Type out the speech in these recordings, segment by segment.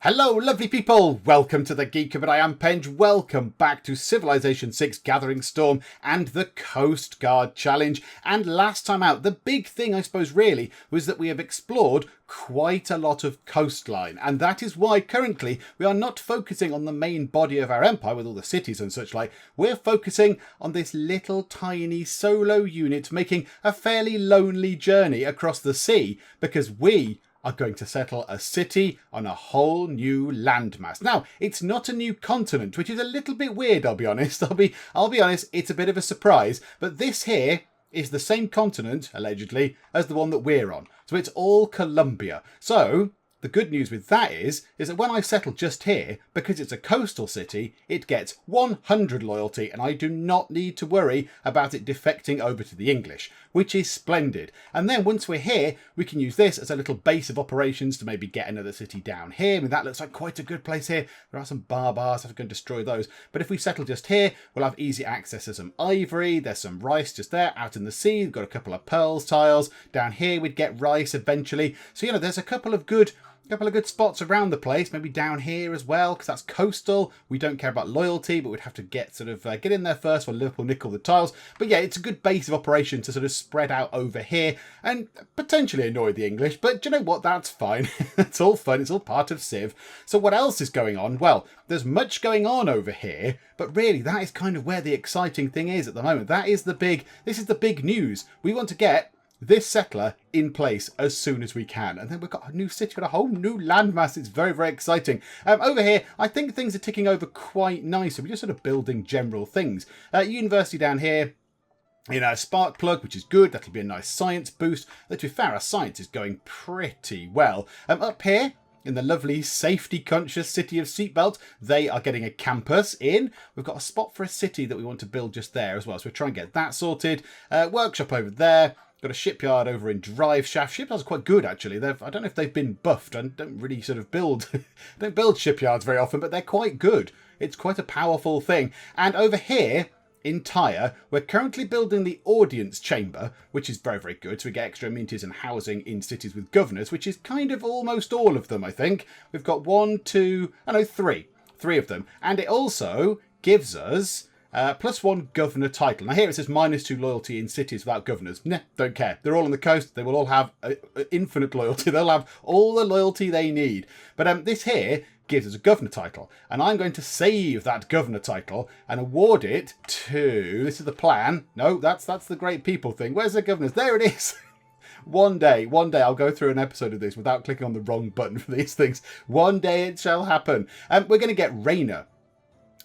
Hello, lovely people! Welcome to the Geek, but I am Penge. Welcome back to Civilization 6 Gathering Storm and the Coastguard Challenge. And last time out, the big thing, I suppose, really, was that we have explored quite a lot of coastline. And that is why currently we are not focusing on the main body of our empire with all the cities and such like. We're focusing on this little tiny solo unit making a fairly lonely journey across the sea because we are going to settle a city on a whole new landmass. Now, it's not a new continent, which is a little bit weird, I'll be honest. I'll be honest, it's a bit of a surprise. But this here is the same continent, allegedly, as the one that we're on. So it's all Columbia. So the good news with that is that when I settle just here, because it's a coastal city, it gets 100 loyalty and I do not need to worry about it defecting over to the English, which is splendid. And then once we're here, we can use this as a little base of operations to maybe get another city down here. I mean, that looks like quite a good place here. There are some barbars, so I'm going to destroy those. But if we settle just here, we'll have easy access to some ivory. There's some rice just there out in the sea. We've got a couple of pearls tiles. Down here, we'd get rice eventually. So, there's a couple of good spots around the place, maybe down here as well, because that's coastal. We don't care about loyalty, but we'd have to get in there first while Liverpool nickel the tiles. But yeah, it's a good base of operation to sort of spread out over here and potentially annoy the English. But do you know what? That's fine. It's all fun. It's all part of Civ. So what else is going on? Well, there's much going on over here, but really that is kind of where the exciting thing is at the moment. This is the big news. We want to get this settler in place as soon as we can. And then we've got a new city, got a whole new landmass. It's very, very exciting. Over here, I think things are ticking over quite nicely. We're just sort of building general things. University down here, a spark plug, which is good. That'll be a nice science boost. To be fair, our science is going pretty well. Up here, in the lovely safety-conscious city of Seatbelt, they are getting a campus in. We've got a spot for a city that we want to build just there as well. So we're trying to get that sorted. Workshop over there. Got a shipyard over in Drive Shaft. Shipyards are quite good, actually. I don't know if they've been buffed. I don't really sort of don't build shipyards very often, but they're quite good. It's quite a powerful thing. And over here in Tyre, we're currently building the audience chamber, which is very, very good. So we get extra amenities and housing in cities with governors, which is kind of almost all of them, I think. We've got three of them. And it also gives us +1 governor title. Now here it says -2 loyalty in cities without governors. Nah, don't care. They're all on the coast. They will all have infinite loyalty. They'll have all the loyalty they need. But this here gives us a governor title. And I'm going to save that governor title and award it to... This is the plan. No, that's the great people thing. Where's the governors? There it is. One day I'll go through an episode of this without clicking on the wrong button for these things. One day it shall happen. We're going to get Raina,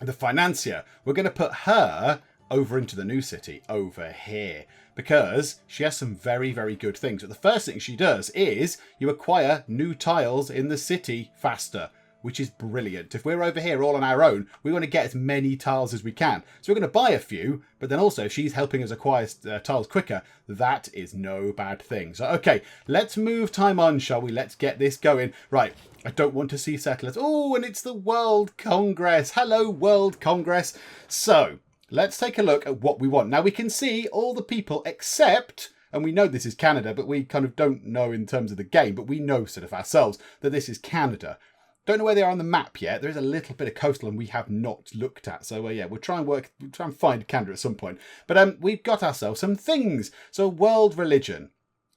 the financier. We're going to put her over into the new city over here because she has some very, very good things. But the first thing she does is you acquire new tiles in the city faster, which is brilliant. If we're over here all on our own, we want to get as many tiles as we can. So we're going to buy a few, but then also if she's helping us acquire tiles quicker, that is no bad thing. So, okay, let's move time on, shall we? Let's get this going. Right, I don't want to see settlers. Oh, and it's the World Congress. Hello, World Congress. So, let's take a look at what we want. Now, we can see all the people except... And we know this is Canada, but we kind of don't know in terms of the game, but we know sort of ourselves that this is Canada. Don't know where they are on the map yet. There is a little bit of coastal and we have not looked at. So, yeah, we'll try and find Canada at some point. But we've got ourselves some things. So, world religion.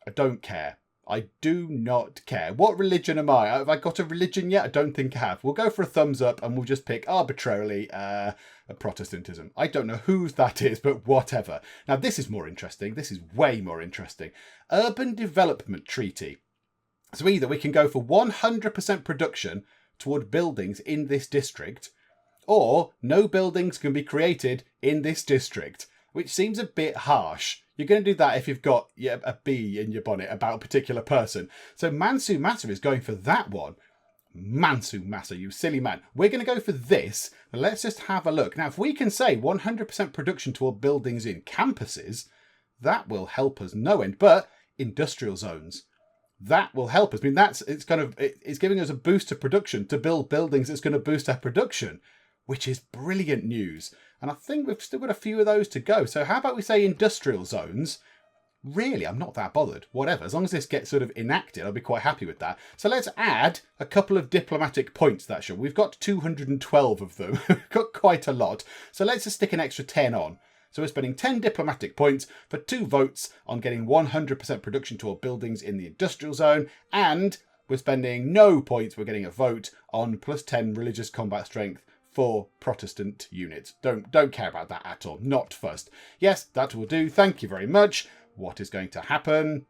I don't care. I do not care. What religion am I? Have I got a religion yet? I don't think I have. We'll go for a thumbs up and we'll just pick arbitrarily a Protestantism. I don't know whose that is, but whatever. Now, this is more interesting. This is way more interesting. Urban Development Treaty. So either we can go for 100% production toward buildings in this district, or no buildings can be created in this district, which seems a bit harsh. You're going to do that if you've got a bee in your bonnet about a particular person. So Mansu Massa is going for that one. Mansu Massa, you silly man. We're going to go for this. Let's just have a look. Now, if we can say 100% production toward buildings in campuses, that will help us no end. But industrial zones, that will help us. I mean, it's giving us a boost to production to build buildings that's going to boost our production, which is brilliant news. And I think we've still got a few of those to go. So how about we say industrial zones? really, I'm not that bothered. Whatever. As long as this gets sort of enacted, I'll be quite happy with that. So let's add a couple of diplomatic points, that should. We've got 212 of them. We've got quite a lot. So let's just stick an extra 10 on. So we're spending 10 diplomatic points for 2 votes on getting 100% production toward buildings in the industrial zone. And we're spending no points. We're getting a vote on plus 10 religious combat strength for Protestant units. Don't care about that at all. Not fussed. Yes, that will do. Thank you very much. What is going to happen?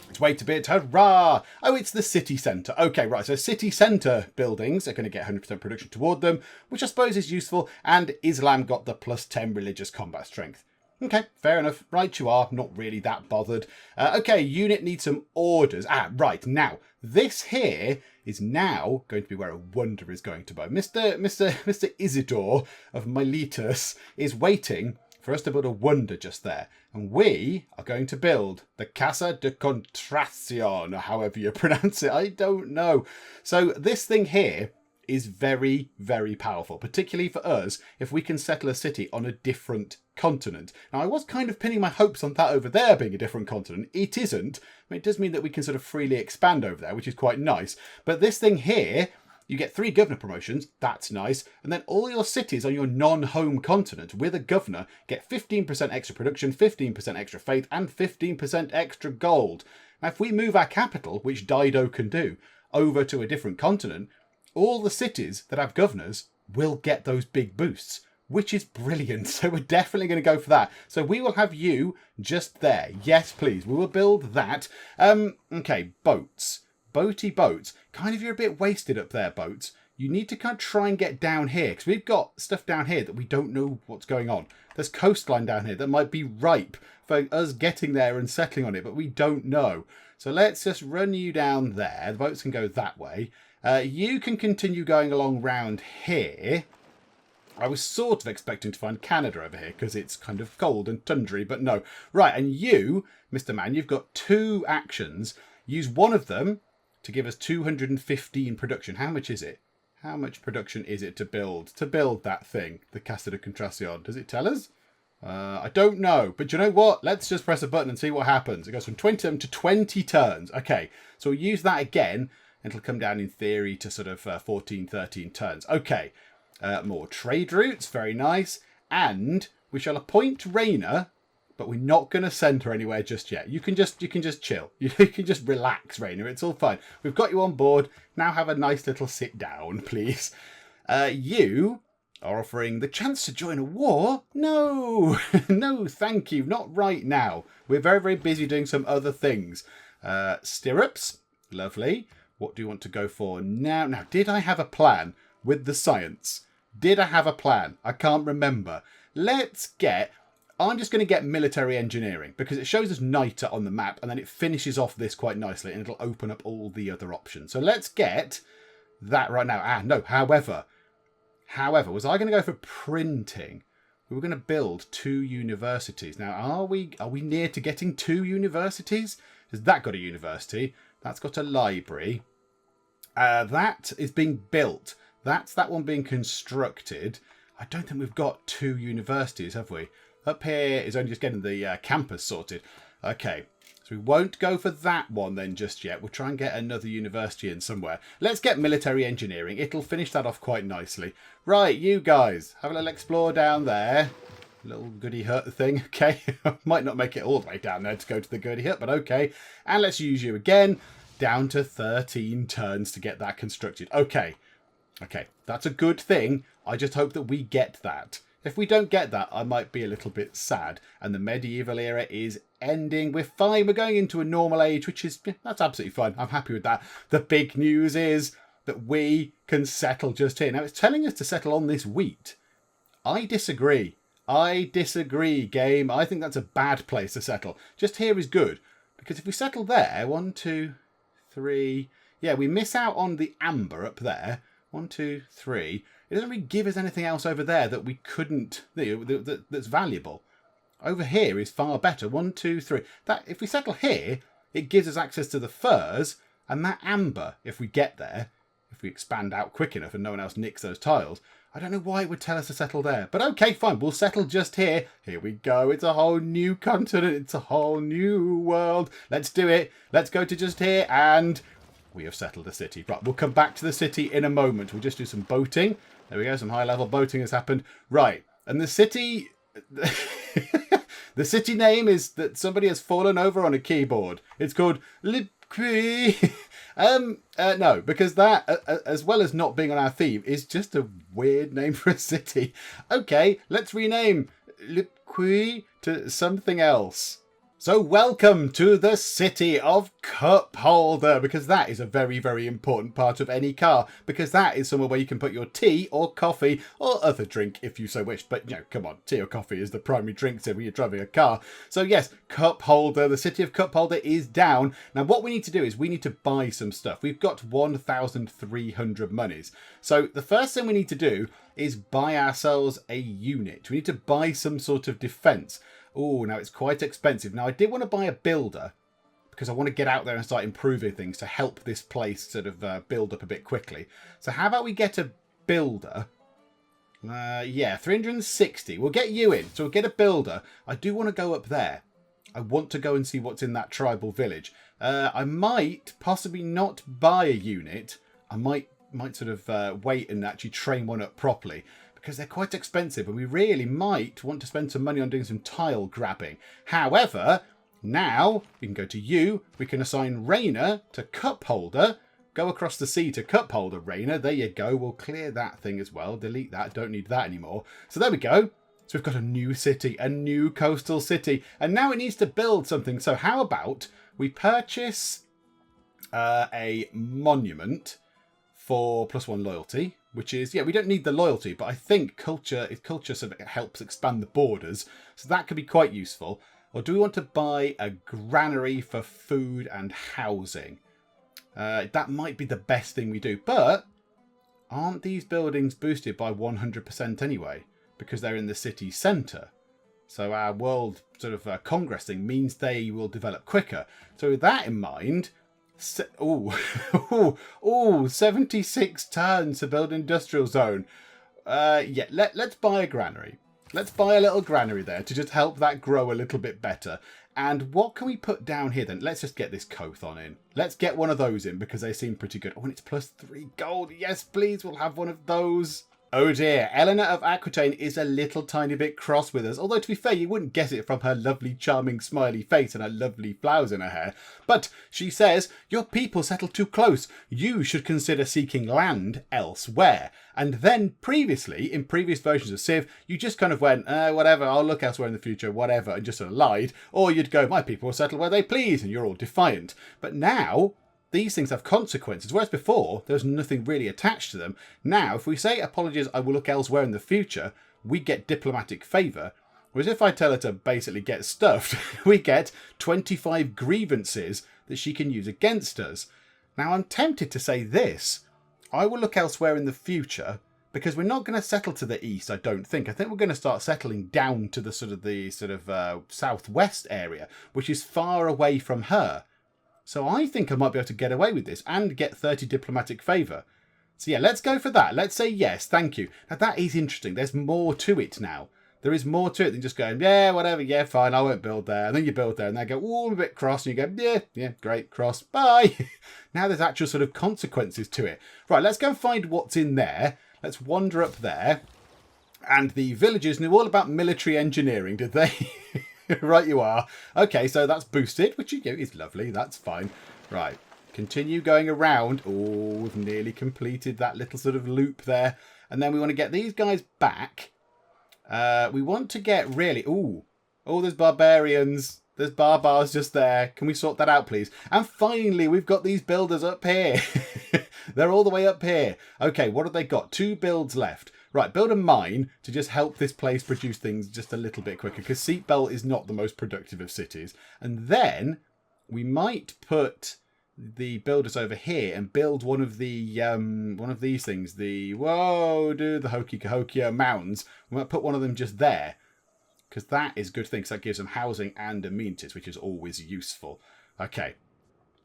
Let's wait a bit. Hurrah! Oh, it's the city centre. Okay, right. So city centre buildings are going to get 100% production toward them, which I suppose is useful. And Islam got the plus 10 religious combat strength. Okay, fair enough. Right, you are. Not really that bothered. Okay, unit needs some orders. Right. Now, this here is now going to be where a wonder is going to be. Mr. Isidore of Miletus is waiting for us to build a wonder just there. And we are going to build the Casa de Contracción, or however you pronounce it. I don't know. So this thing here is very, very powerful, particularly for us if we can settle a city on a different continent. Now, I was kind of pinning my hopes on that over there being a different continent. It isn't. I mean, it does mean that we can sort of freely expand over there, which is quite nice. But this thing here, you get 3 governor promotions. That's nice. And then all your cities on your non-home continent with a governor get 15% extra production, 15% extra faith, and 15% extra gold. Now, if we move our capital, which Dido can do, over to a different continent, all the cities that have governors will get those big boosts, which is brilliant. So we're definitely going to go for that. So we will have you just there. Yes, please. We will build that. Okay, boats. Boaty boats. Kind of, you're a bit wasted up there, boats. You need to kind of try and get down here, because we've got stuff down here that we don't know what's going on. There's coastline down here that might be ripe for us getting there and settling on it, but we don't know. So let's just run you down there. The boats can go that way. You can continue going along round here. I was sort of expecting to find Canada over here because it's kind of cold and tundry, but no. Right, and you, Mr. Man, you've got 2 actions. Use one of them to give us 215 production. How much is it? How much production is it to build that thing, the Casa de Contracción? Does it tell us? I don't know. But you know what? Let's just press a button and see what happens. It goes from 20 to 20 turns. Okay, so we'll use that again. And it'll come down in theory to sort of 14, 13 turns. Okay, more trade routes. Very nice. And we shall appoint Raina, but we're not going to send her anywhere just yet. You can just chill. You can just relax, Raina. It's all fine. We've got you on board. Now have a nice little sit down, please. You are offering the chance to join a war? No, no, thank you. Not right now. We're very, very busy doing some other things. Stirrups. Lovely. What do you want to go for now? Now, did I have a plan with the science? Did I have a plan? I can't remember. Let's get... I'm just going to get military engineering because it shows us NITA on the map and then it finishes off this quite nicely and it'll open up all the other options. So let's get that right now. No, however, was I going to go for printing? We were going to build 2 universities. Now, are we near to getting 2 universities? Has that got a university? That's got a library. That is being built. That's that one being constructed. I don't think we've got 2 universities, have we? Up here is only just getting the campus sorted. Okay, so we won't go for that one then just yet. We'll try and get another university in somewhere. Let's get military engineering. It'll finish that off quite nicely. Right, you guys, have a little explore down there. Little goody hut thing. Okay, might not make it all the way down there to go to the goody hut, but okay. And let's use you again. Down to 13 turns to get that constructed. Okay, that's a good thing. I just hope that we get that. If we don't get that, I might be a little bit sad. And the medieval era is ending. We're fine. We're going into a normal age, which is, that's absolutely fine. I'm happy with that. The big news is that we can settle just here. Now, it's telling us to settle on this wheat. I disagree. Game. I think that's a bad place to settle. Just here is good. Because if we settle there, 1, 2, 3... Yeah, we miss out on the amber up there. 1, 2, 3... It doesn't really give us anything else over there that we couldn't, that's valuable. Over here is far better. 1, 2, 3. That if we settle here, it gives us access to the furs and that amber. If we get there, if we expand out quick enough and no one else nicks those tiles. I don't know why it would tell us to settle there. But okay, fine. We'll settle just here. Here we go. It's a whole new continent. It's a whole new world. Let's do it. Let's go to just here. And we have settled the city. Right, we'll come back to the city in a moment. We'll just do some boating. There we go. Some high-level boating has happened. Right. And the city... the city name is that somebody has fallen over on a keyboard. It's called Lipqui. No, because that, as well as not being on our theme, is just a weird name for a city. Okay, let's rename Lipqui to something else. So welcome to the city of Cup Holder, because that is a very, very important part of any car, because that is somewhere where you can put your tea or coffee or other drink if you so wish. But, come on, tea or coffee is the primary drink when you're driving a car. So yes, Cup Holder, the city of Cup Holder is down. Now what we need to do is we need to buy some stuff. We've got 1,300 monies. So the first thing we need to do is buy ourselves a unit. We need to buy some sort of defence. Oh, now it's quite expensive. Now, I did want to buy a builder because I want to get out there and start improving things to help this place sort of build up a bit quickly. So how about we get a builder? Yeah, 360. We'll get you in. So we'll get a builder. I do want to go up there. I want to go and see what's in that tribal village. I might possibly not buy a unit. I might sort of wait and actually train one up properly, because they're quite expensive and we really might want to spend some money on doing some tile grabbing. However, now we can go to you, we can assign Rainer to Cup Holder, go across the sea to Cup Holder, Rainer, there you go. We'll clear that thing as well, delete that, don't need that anymore. So there we go. So we've got a new city, a new coastal city, and now it needs to build something. So how about we purchase a monument for +1 loyalty, which is, we don't need the loyalty, but I think culture sort of helps expand the borders, so that could be quite useful. Or do we want to buy a granary for food and housing? That might be the best thing we do, but aren't these buildings boosted by 100% anyway? Because they're in the city centre. So our world sort of congress thing means they will develop quicker. So with that in mind... 76 turns to build industrial zone. Let's buy a granary. Let's buy a little granary there to just help that grow a little bit better. And what can we put down here then? Let's just get this Cothon in. Let's get one of those in because they seem pretty good. Oh, and it's +3 gold. Yes, please, we'll have one of those. Oh dear, Eleanor of Aquitaine is a little tiny bit cross with us. Although, to be fair, you wouldn't guess it from her lovely, charming, smiley face and her lovely flowers in her hair. But she says, your people settle too close. You should consider seeking land elsewhere. And then previously, in previous versions of Civ, you just kind of went, whatever, I'll look elsewhere in the future, whatever, and just sort of lied. Or you'd go, my people will settle where they please, and you're all defiant. But now... these things have consequences, whereas before, there was nothing really attached to them. Now, if we say, apologies, I will look elsewhere in the future, we get diplomatic favour. Whereas if I tell her to basically get stuffed, we get 25 grievances that she can use against us. Now, I'm tempted to say this. I will look elsewhere in the future, because we're not going to settle to the east, I don't think. I think we're going to start settling down to the sort of southwest area, which is far away from her. So I think I might be able to get away with this and get 30 diplomatic favour. So yeah, let's go for that. Let's say yes, thank you. Now that is interesting. There's more to it now. There is more to it than just going, yeah, whatever, yeah, fine, I won't build there. And then you build there and they go, oh, I'm a bit cross. And you go, yeah, great, cross, bye. Now there's actual sort of consequences to it. Right, let's go and find what's in there. Let's wander up there. And the villagers knew all about military engineering, did they? Right you are. Okay, so that's boosted, which is lovely. That's fine. Right, continue going around. Oh, we've nearly completed that little sort of loop there. And then we want to get these guys back. We want to get really... oh, there's barbarians. There's barbars just there. Can we sort that out, please? And finally, we've got these builders up here. They're all the way up here. Okay, what have they got? 2 builds left. Right, build a mine to just help this place produce things just a little bit quicker, because Seatbelt is not the most productive of cities. And then we might put the builders over here and build one of these things, the Hoki mountains. We might put one of them just there, because that is a good thing, because that gives them housing and amenities, which is always useful. Okay.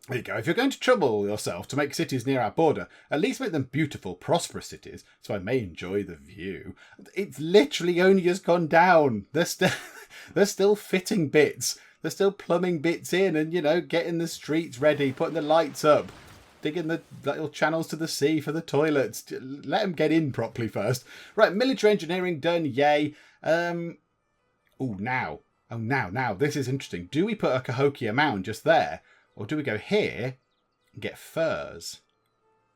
There you go. If you're going to trouble yourself to make cities near our border, at least make them beautiful, prosperous cities, so I may enjoy the view. It's literally only just gone down. They're still fitting bits. They're still plumbing bits in and, you know, getting the streets ready, putting the lights up, digging the little channels to the sea for the toilets. Let them get in properly first. Right, military engineering done, yay. Now, this is interesting. Do we put a Cahokia mound just there? Or do we go here and get furs?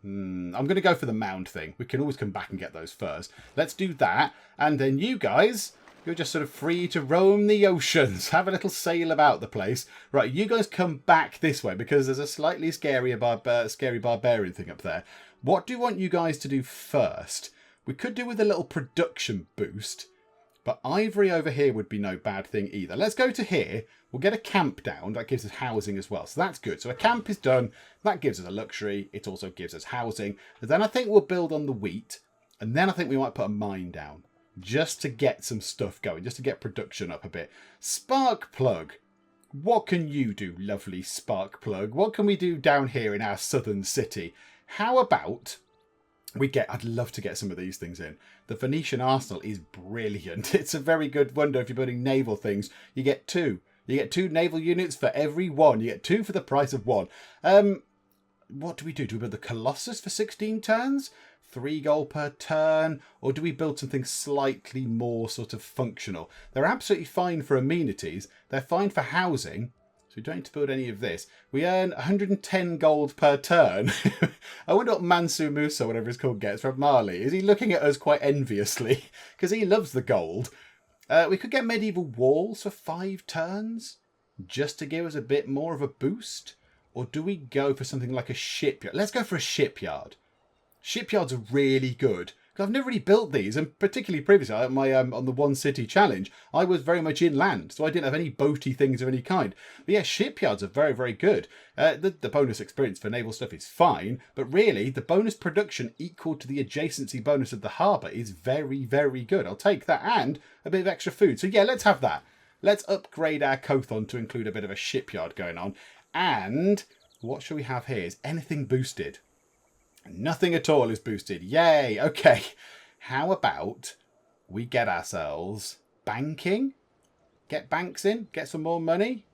I'm going to go for the mound thing. We can always come back and get those furs. Let's do that. And then you guys, you're just sort of free to roam the oceans. Have a little sail about the place. Right, you guys come back this way because there's a slightly scary barbarian thing up there. What do you want you guys to do first? We could do with a little production boost. But ivory over here would be no bad thing either. Let's go to here. We'll get a camp down. That gives us housing as well. So that's good. So a camp is done. That gives us a luxury. It also gives us housing. And then I think we'll build on the wheat. And then I think we might put a mine down. Just to get some stuff going. Just to get production up a bit. Spark plug. What can you do, lovely spark plug? What can we do down here in our southern city? How about... I'd love to get some of these things in. The Phoenician arsenal is brilliant. It's a very good wonder if you're building naval things. You get 2. You get 2 naval units for every 1. You get 2 for the price of 1. What do we do? Do we build the Colossus for 16 turns? 3 gold per turn? Or do we build something slightly more sort of functional? They're absolutely fine for amenities. They're fine for housing. So we don't need to build any of this. We earn 110 gold per turn. I wonder what Mansu Musa, whatever it's called, gets from Mali. Is he looking at us quite enviously? Because he loves the gold. We could get medieval walls for 5 turns. Just to give us a bit more of a boost. Or do we go for something like a shipyard? Let's go for a shipyard. Shipyards are really good. I've never really built these, and particularly previously on my on the One City Challenge, I was very much inland, so I didn't have any boaty things of any kind. But yeah, shipyards are very, very good. The bonus experience for naval stuff is fine, but really, the bonus production equal to the adjacency bonus of the harbour is very, very good. I'll take that, and a bit of extra food. So yeah, let's have that. Let's upgrade our Kothon to include a bit of a shipyard going on. And what shall we have here? Is anything boosted? Nothing at all is boosted. Yay. Okay. How about we get ourselves banking? Get banks in? Get some more money?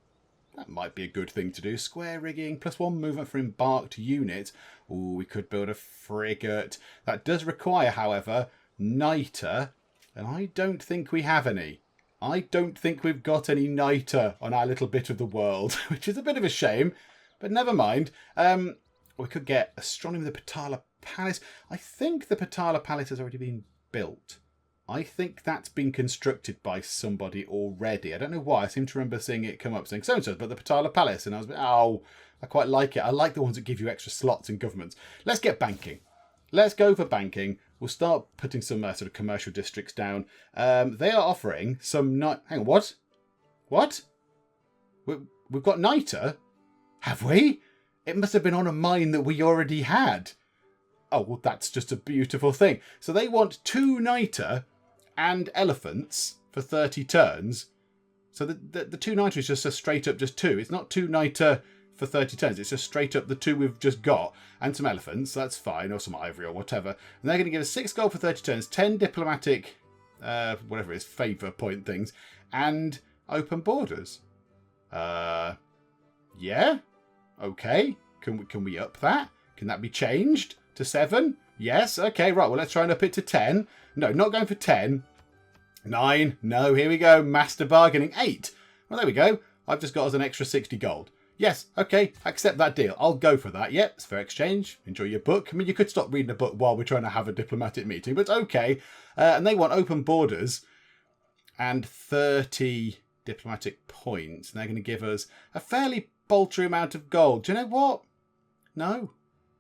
That might be a good thing to do. Square rigging, +1 movement for embarked units. Ooh, we could build a frigate. That does require, however, niter. And I don't think we have any. I don't think we've got any niter on our little bit of the world, which is a bit of a shame. But never mind. We could get astronomy, the Patala Palace. I think the Patala Palace has already been built. I think that's been constructed by somebody already. I don't know why. I seem to remember seeing it come up saying so-and-so, but the Patala Palace. And I was like, oh, I quite like it. I like the ones that give you extra slots in governments. Let's get banking. Let's go for banking. We'll start putting some sort of commercial districts down. They are offering some... Hang on, what? What? We've got niter? Have we? It must have been on a mine that we already had. Oh, well, that's just a beautiful thing. So they want 2 niter and elephants for 30 turns. So the 2 niter is just a straight up just 2. It's not 2 niter for 30 turns. It's just straight up the 2 we've just got. And some elephants. So that's fine. Or some ivory or whatever. And they're going to give us 6 gold for 30 turns. 10 diplomatic, whatever it is, favour point things. And open borders. Yeah. Okay, can we up that? Can that be changed to 7? Yes, okay, right, well, let's try and up it to 10. No, not going for 10. 9, no, here we go, master bargaining. 8, well, there we go. I've just got us an extra 60 gold. Yes, okay, accept that deal. I'll go for that. Yep, it's fair exchange. Enjoy your book. I mean, you could stop reading a book while we're trying to have a diplomatic meeting, but okay. And they want open borders and 30 diplomatic points. And they're going to give us a fairly paltry amount of gold. Do you know what? No.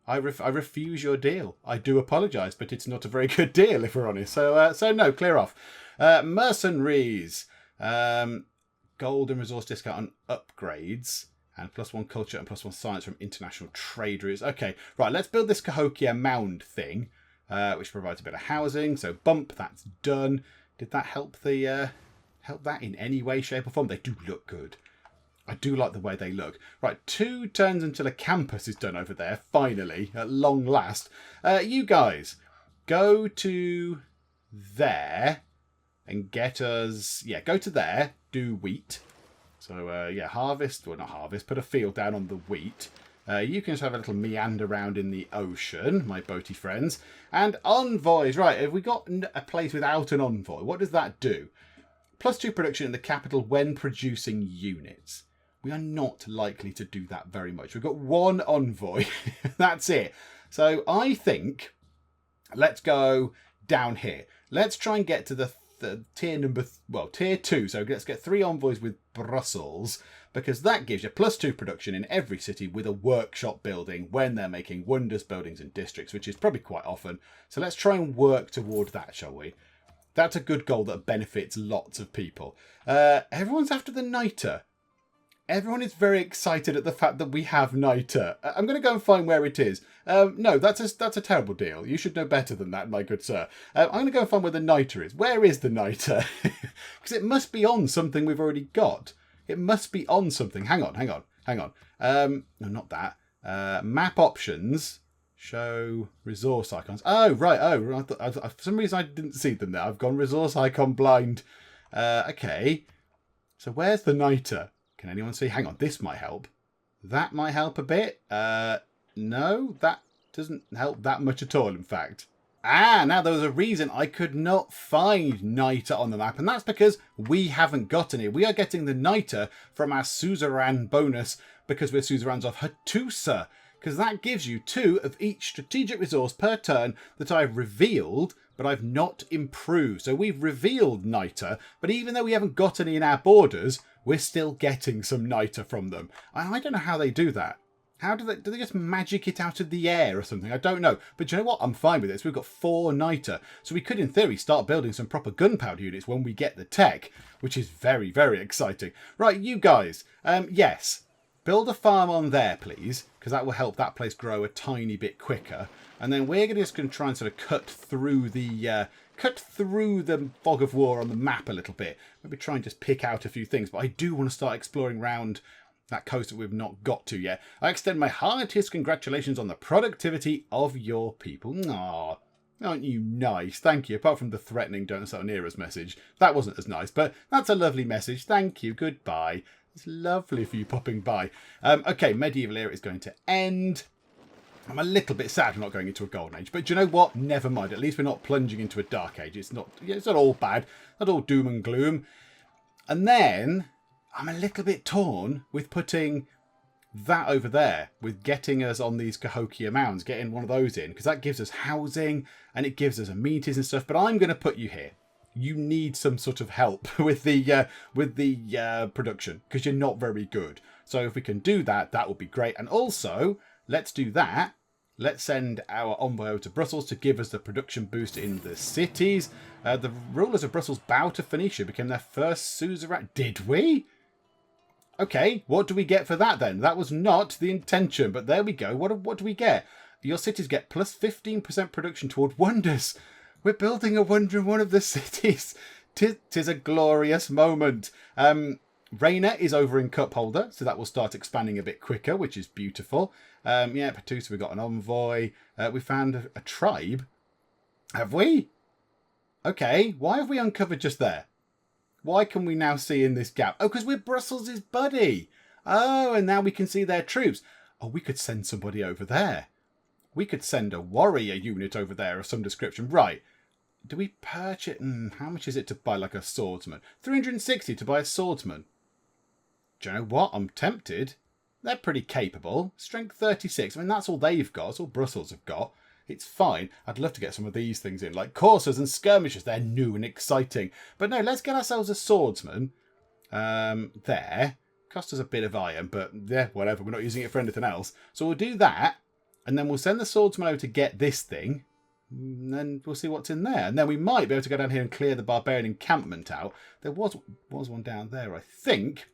I refuse your deal. I do apologise, but it's not a very good deal, if we're honest. So no, clear off. Mercenaries. Gold and resource discount on upgrades. And +1 culture and +1 science from international trade routes. Okay, right, let's build this Cahokia mound thing, which provides a bit of housing. So bump, that's done. Did that help help that in any way, shape or form? They do look good. I do like the way they look. Right, 2 turns until a campus is done over there, finally, at long last. You guys, go to there and get us... Yeah, go to there, do wheat. So, yeah, harvest, well, not harvest, put a field down on the wheat. You can just have a little meander around in the ocean, my boaty friends. And envoys, right, have we got a place without an envoy? What does that do? +2 production in the capital when producing units. We are not likely to do that very much. We've got 1 envoy. That's it. So I think let's go down here. Let's try and get to the tier 2. So let's get 3 envoys with Brussels, because that gives you +2 production in every city with a workshop building when they're making wonders buildings and districts, which is probably quite often. So let's try and work toward that, shall we? That's a good goal that benefits lots of people. Everyone's after the niter. Everyone is very excited at the fact that we have niter. I'm going to go and find where it is. No, that's a terrible deal. You should know better than that, my good sir. I'm going to go and find where the niter is. Where is the niter? Because it must be on something we've already got. It must be on something. Hang on. No, not that. Map options. Show resource icons. Oh, right. Oh, for some reason I didn't see them there. I've gone resource icon blind. Okay. So where's the niter? Can anyone see? Hang on, this might help. That might help a bit. No, that doesn't help that much at all, in fact. Now there was a reason I could not find niter on the map, and that's because we haven't got any. We are getting the niter from our suzerain bonus because we're suzerains of Hattusa, because that gives you 2 of each strategic resource per turn that I've revealed, but I've not improved. So we've revealed niter, but even though we haven't got any in our borders, we're still getting some niter from them. I don't know how they do that. How do they just magic it out of the air or something? I don't know. But you know what? I'm fine with this. We've got 4 niter. So we could, in theory, start building some proper gunpowder units when we get the tech, which is very, very exciting. Right, you guys. Yes. Build a farm on there, please, because that will help that place grow a tiny bit quicker. And then we're just going to try and sort of cut through the fog of war on the map a little bit. Maybe try and just pick out a few things. But I do want to start exploring around that coast that we've not got to yet. I extend my heartiest congratulations on the productivity of your people. Aw, aren't you nice? Thank you. Apart from the threatening don't start near us message. That wasn't as nice, but that's a lovely message. Thank you. Goodbye. It's lovely for you popping by. Okay, medieval era is going to end. I'm a little bit sad we're not going into a golden age, but do you know what? Never mind. At least we're not plunging into a dark age. It's not all bad. Not all doom and gloom. And then I'm a little bit torn with putting that over there, with getting us on these Cahokia mounds, getting one of those in, because that gives us housing and it gives us amenities and stuff. But I'm going to put you here. You need some sort of help with the production, because you're not very good. So if we can do that, that would be great. And also, let's do that. Let's send our envoy over to Brussels to give us the production boost in the cities. The rulers of Brussels bow to Phoenicia, became their first suzerain. Did we? Okay, what do we get for that then? That was not the intention, but there we go. What do we get? Your cities get plus 15% production toward wonders. We're building a wonder in one of the cities. Tis a glorious moment. Raina is over in Cup Holder, so that will start expanding a bit quicker, which is beautiful. Yeah, Patusa, we've got an envoy. We found a tribe. Have we? Okay, why have we uncovered just there? Why can we now see in this gap? Oh, because we're Brussels' buddy. Oh, and now we can see their troops. Oh, we could send somebody over there. We could send a warrior unit over there of some description. Right. Do we purchase... how much is it to buy like a swordsman? 360 to buy a swordsman. Do you know what? I'm tempted. They're pretty capable. Strength 36. I mean, that's all they've got. That's all Brussels have got. It's fine. I'd love to get some of these things in, like coursers and skirmishers. They're new and exciting. But no, let's get ourselves a swordsman. There. Cost us a bit of iron, but yeah, whatever. We're not using it for anything else. So we'll do that. And then we'll send the swordsman over to get this thing. And then we'll see what's in there. And then we might be able to go down here and clear the barbarian encampment out. There was one down there, I think.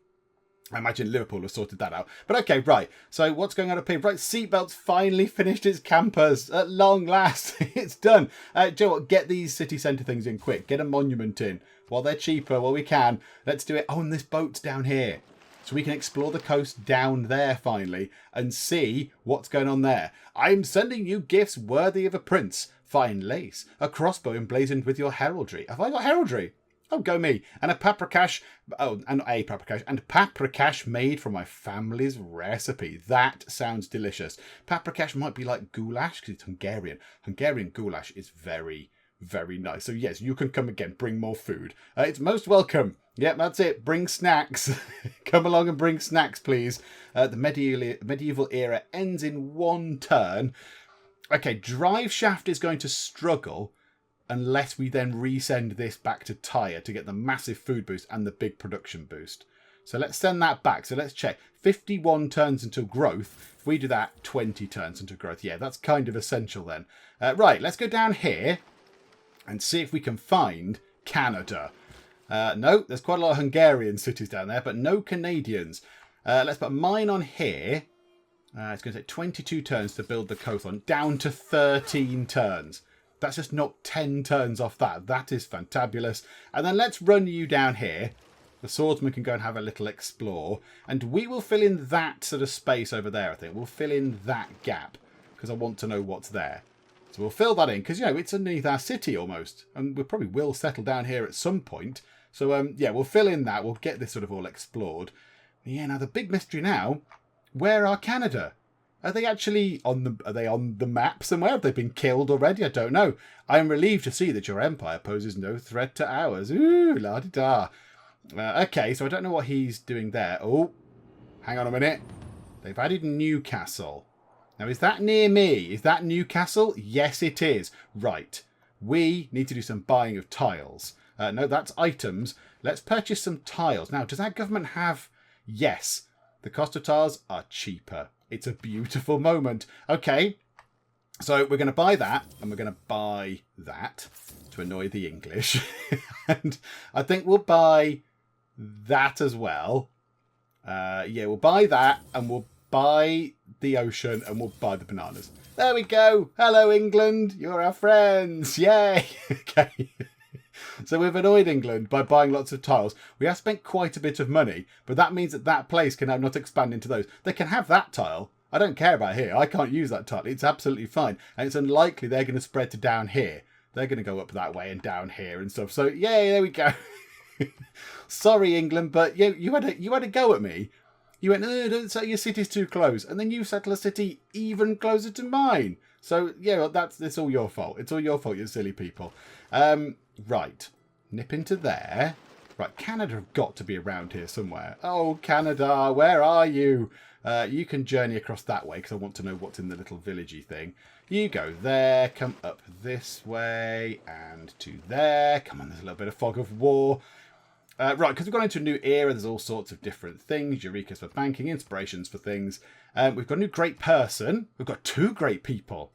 I imagine Liverpool have sorted that out. But okay, right. So what's going on up here? Right, Seatbelt's finally finished its campers. At long last. It's done. Do you know what? Get these city centre things in quick. Get a monument in. While they're cheaper, while we can. Let's do it. Oh, and this boat's down here. So we can explore the coast down there finally and see what's going on there. I'm sending you gifts worthy of a prince. Fine lace, a crossbow emblazoned with your heraldry. Have I got heraldry? Oh, go me. And a paprikash. Oh, and a paprikash. And paprikash made from my family's recipe. That sounds delicious. Paprikash might be like goulash because it's Hungarian. Hungarian goulash is very, very nice. So yes, you can come again. Bring more food. It's most welcome. Yep, that's it. Bring snacks. Come along and bring snacks, please. The medieval era ends in 1 turn. Okay, drive shaft is going to struggle unless we then resend this back to Tyre to get the massive food boost and the big production boost. So let's send that back. So let's check. 51 turns until growth. If we do that, 20 turns until growth. Yeah, that's kind of essential then. Right, let's go down here and see if we can find Canada. No, there's quite a lot of Hungarian cities down there, but no Canadians. Let's put a mine on here. It's going to take 22 turns to build the Cothon, down to 13 turns. That's just knocked 10 turns off that. That is fantabulous. And then let's run you down here. The swordsman can go and have a little explore. And we will fill in that sort of space over there, I think. We'll fill in that gap because I want to know what's there. So we'll fill that in because, you know, it's underneath our city almost. And we probably will settle down here at some point. So, yeah, we'll fill in that. We'll get this sort of all explored. Yeah, now the big mystery now, where are Canada? Are they actually on the map somewhere? Have they been killed already? I don't know. I am relieved to see that your empire poses no threat to ours. Ooh, la-di-da. Okay, so I don't know what he's doing there. Oh, hang on a minute. They've added Newcastle. Now, is that near me? Is that Newcastle? Yes, it is. Right. We need to do some buying of tiles. No, that's items. Let's purchase some tiles. Now, does our government have... Yes. The cost of tiles are cheaper. It's a beautiful moment. Okay, so we're going to buy that, and we're going to buy that to annoy the English. And I think we'll buy that as well. Yeah, we'll buy that, and we'll buy the ocean, and we'll buy the bananas. There we go. Hello, England. You're our friends. Yay. Okay. So we've annoyed England by buying lots of tiles. We have spent quite a bit of money, but that means that that place can now not expand into those. They can have that tile. I don't care about here. I can't use that tile. It's absolutely fine. And it's unlikely they're going to spread to down here. They're going to go up that way and down here and stuff. So, yay, there we go. Sorry, England, but you had a go at me. You went, no, don't settle your cities too close. And then you settle a city even closer to mine. So, yeah, it's all your fault. It's all your fault, you silly people. Right. Nip into there. Right, Canada have got to be around here somewhere. Oh, Canada, where are you? You can journey across that way because I want to know what's in the little villagey thing. You go there, come up this way, and to there. Come on, there's a little bit of fog of war. Right, because we've gone into a new era, there's all sorts of different things. Eurekas for banking, inspirations for things. We've got a new great person. We've got 2 great people.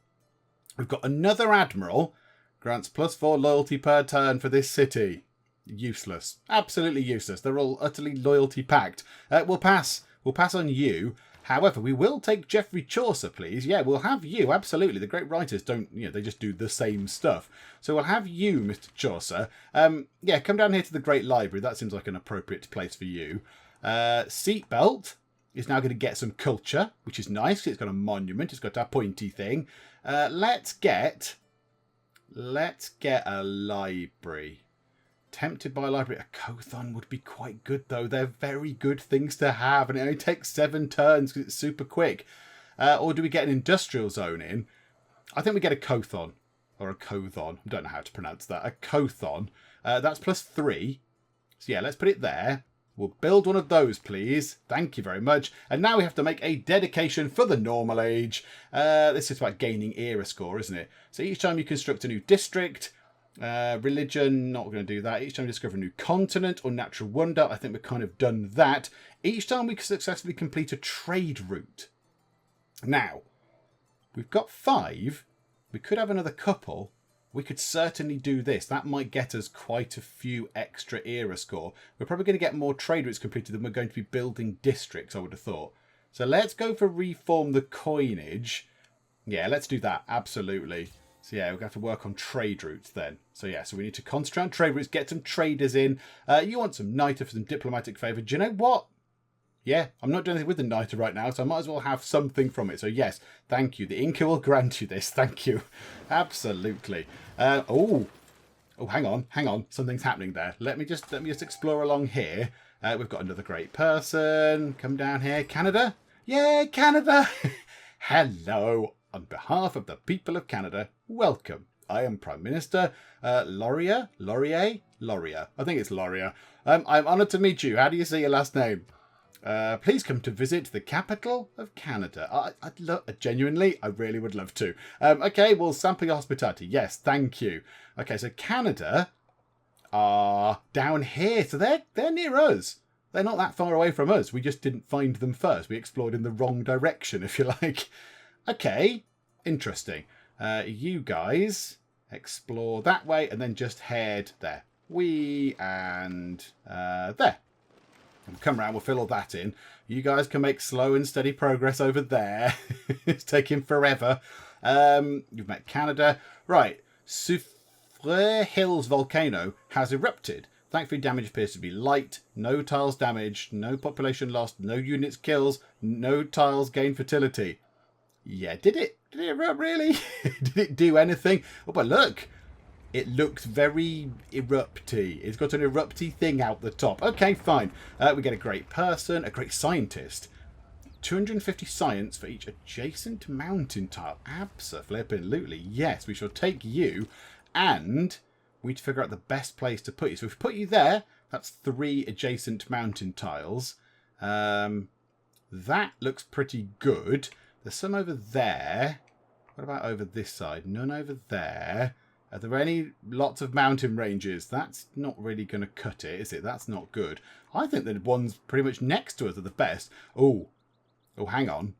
We've got another admiral. Grants +4 loyalty per turn for this city. Useless. Absolutely useless. They're all utterly loyalty packed. We'll pass. We'll pass on you. However, we will take Geoffrey Chaucer, please. Yeah, we'll have you. Absolutely. The great writers don't, they just do the same stuff. So we'll have you, Mr. Chaucer. Yeah, come down here to the Great Library. That seems like an appropriate place for you. Seatbelt is now going to get some culture, which is nice. It's got a monument. It's got that pointy thing. Let's get a library. Tempted by a library. A Cothon would be quite good, though. They're very good things to have, and it only takes 7 turns because it's super quick. Or do we get an industrial zone in? I think we get a Cothon. Or a Cothon. I don't know how to pronounce that. A Cothon. That's +3. So yeah, let's put it there. We'll build one of those, please. Thank you very much. And now we have to make a dedication for the normal age. This is about gaining era score, isn't it? So each time you construct a new district, religion, not going to do that. Each time you discover a new continent or natural wonder, I think we've kind of done that. Each time we can successfully complete a trade route. Now, we've got 5. We could have another couple. We could certainly do this. That might get us quite a few extra era score. We're probably going to get more trade routes completed than we're going to be building districts, I would have thought. So let's go for reform the coinage. Yeah, let's do that. Absolutely. So yeah, we're going to have to work on trade routes then. So yeah, so we need to concentrate on trade routes, get some traders in. You want some niter for some diplomatic favour. Do you know what? Yeah, I'm not doing anything with the niter right now, so I might as well have something from it. So yes, thank you. The Inca will grant you this. Thank you. Absolutely. Oh, hang on. Something's happening there. Let me just explore along here. We've got another great person. Come down here. Canada? Yeah, Canada. Hello. On behalf of the people of Canada, welcome. I am Prime Minister Laurier. I think it's Laurier. I'm honoured to meet you. How do you say your last name? Please come to visit the capital of Canada. I'd love, genuinely, I really would love to. Okay, well, sample your hospitality. Yes, thank you. Okay, so Canada are down here, so they're near us. They're not that far away from us. We just didn't find them first. We explored in the wrong direction, if you like. Okay, interesting. You guys explore that way and then just head there. And there. We'll come around, we'll fill all that in. You guys can make slow and steady progress over there. It's taking forever. You've met Canada. Right, Soufriere Hills volcano has erupted. Thankfully, damage appears to be light. No tiles damaged, no population lost, no units kills, no tiles gain fertility. Yeah, did it erupt really? Did it do anything? Oh, but look. It looks very erupty. It's got an erupty thing out the top. Okay, fine. We get a great person, a great scientist. 250 science for each adjacent mountain tile. Abso-flippin'-lutely. Yes, we shall take you. And we need to figure out the best place to put you. So if we put you there, that's 3 adjacent mountain tiles. That looks pretty good. There's some over there. What about over this side? None over there. Are there any lots of mountain ranges? That's not really going to cut it, is it? That's not good. I think the ones pretty much next to us are the best. Oh, hang on.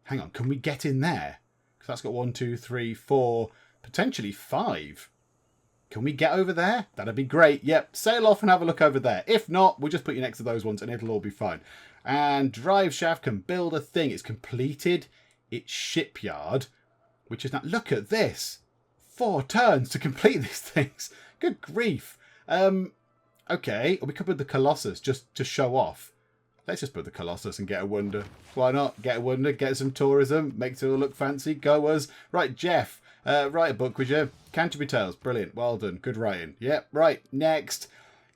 Can we get in there? Because that's got 1, 2, 3, 4, potentially 5. Can we get over there? That'd be great. Yep, sail off and have a look over there. If not, we'll just put you next to those ones and it'll all be fine. And Drive Shaft can build a thing. It's completed its shipyard, which is now... Look at this. 4 turns to complete these things. Good grief. Okay, we could put the Colossus just to show off. Let's just put the Colossus and get a wonder. Why not? Get a wonder, get some tourism, makes it all look fancy. Go us. Right, Jeff, write a book, would you? Canterbury Tales. Brilliant. Well done. Good writing. Yep, right. Next.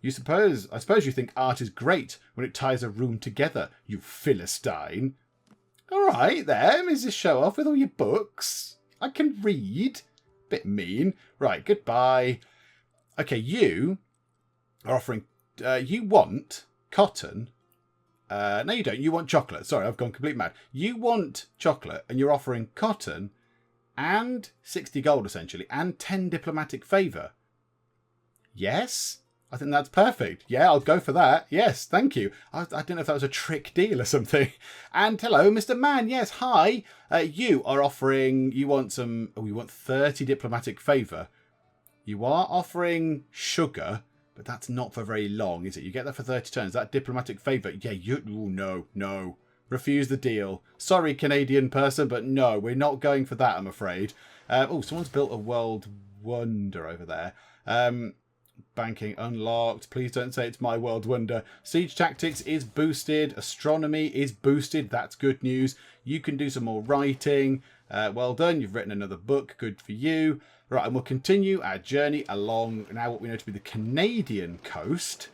I suppose you think art is great when it ties a room together, you Philistine. All right, there. Mrs. Show Off with all your books. I can read. Bit mean. Right, goodbye. Okay, you are offering... you want cotton. No, you don't. You want chocolate. Sorry, I've gone complete mad. You want chocolate, and you're offering cotton and 60 gold, essentially, and 10 diplomatic favour. Yes? I think that's perfect. Yeah, I'll go for that. Yes, thank you. I didn't know if that was a trick deal or something. And hello, Mr. Man. Yes, hi. You are offering... You want some... Oh, you want 30 diplomatic favour. You are offering sugar, but that's not for very long, is it? You get that for 30 turns. That diplomatic favour. Yeah, you... Oh, no. Refuse the deal. Sorry, Canadian person, but no, we're not going for that, I'm afraid. Someone's built a world wonder over there. Banking unlocked. Please don't say it's my world wonder. Siege tactics is boosted. Astronomy is boosted. That's good news. You can do some more writing. Well done. You've written another book. Good for you. Right, and we'll continue our journey along now what we know to be the Canadian coast.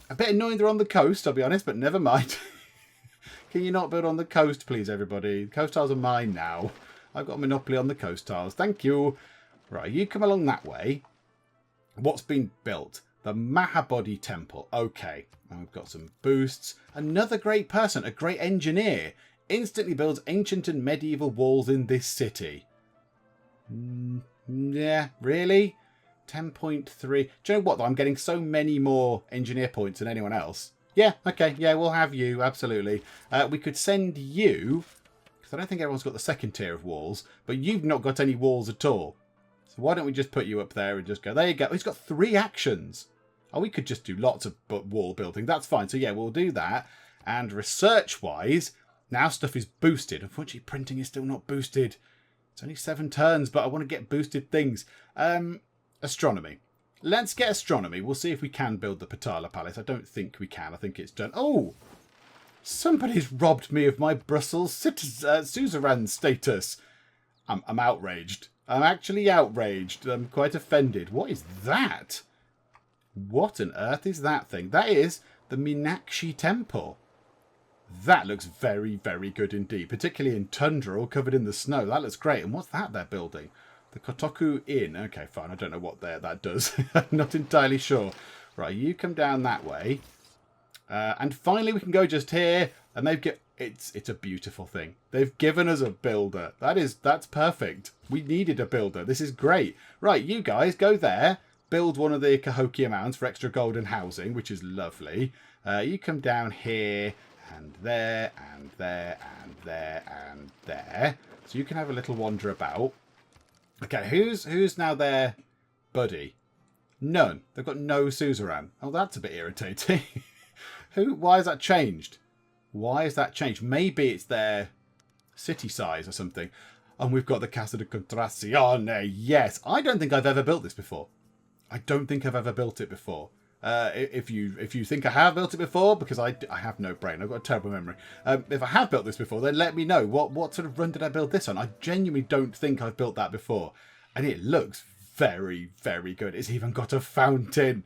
A bit annoying they're on the coast, I'll be honest, but never mind. Can you not build on the coast, please, everybody? The coast tiles are mine now. I've got a monopoly on the coast tiles. Thank you. Right, you come along that way. What's been built? The Mahabodhi Temple. Okay, I've got some boosts. Another great person, a great engineer, instantly builds ancient and medieval walls in this city. Yeah, really? 10.3. Do you know what, though? I'm getting so many more engineer points than anyone else. Yeah, okay, yeah, we'll have you, absolutely. We could send you, because I don't think everyone's got the second tier of walls, but you've not got any walls at all. So why don't we just put you up there and just go, there you go. He's got 3 actions. Oh, we could just do lots of wall building. That's fine. So yeah, we'll do that. And research-wise, now stuff is boosted. Unfortunately, printing is still not boosted. It's only 7 turns, but I want to get boosted things. Astronomy. Let's get astronomy. We'll see if we can build the Patala Palace. I don't think we can. I think it's done. Oh! Somebody's robbed me of my Brussels suzerain status. I'm outraged. I'm actually outraged. I'm quite offended. What is that? What on earth is that thing? That is the Meenakshi Temple. That looks very, very good indeed, particularly in tundra, all covered in the snow. That looks great. And what's that they're building? The Kotoku Inn. Okay, fine. I don't know what that does. I'm not entirely sure. Right, you come down that way. And finally we can go just here. And it's a beautiful thing. They've given us a builder. That's perfect. We needed a builder. This is great. Right, you guys go there. Build one of the Cahokia Mounds for extra golden housing, which is lovely. You come down here. And there, and there, and there, and there. So you can have a little wander about. Okay, who's now their buddy? None. They've got no suzerain. Oh, that's a bit irritating. Why has that changed? Why has that changed? Maybe it's their city size or something. And we've got the Casa de Contrazione. Yes, I don't think I've ever built this before. I don't think I've ever built it before. If you think I have built it before, because I have no brain, I've got a terrible memory. If I have built this before, then let me know. What sort of run did I build this on? I genuinely don't think I've built that before. And it looks very, very good. It's even got a fountain.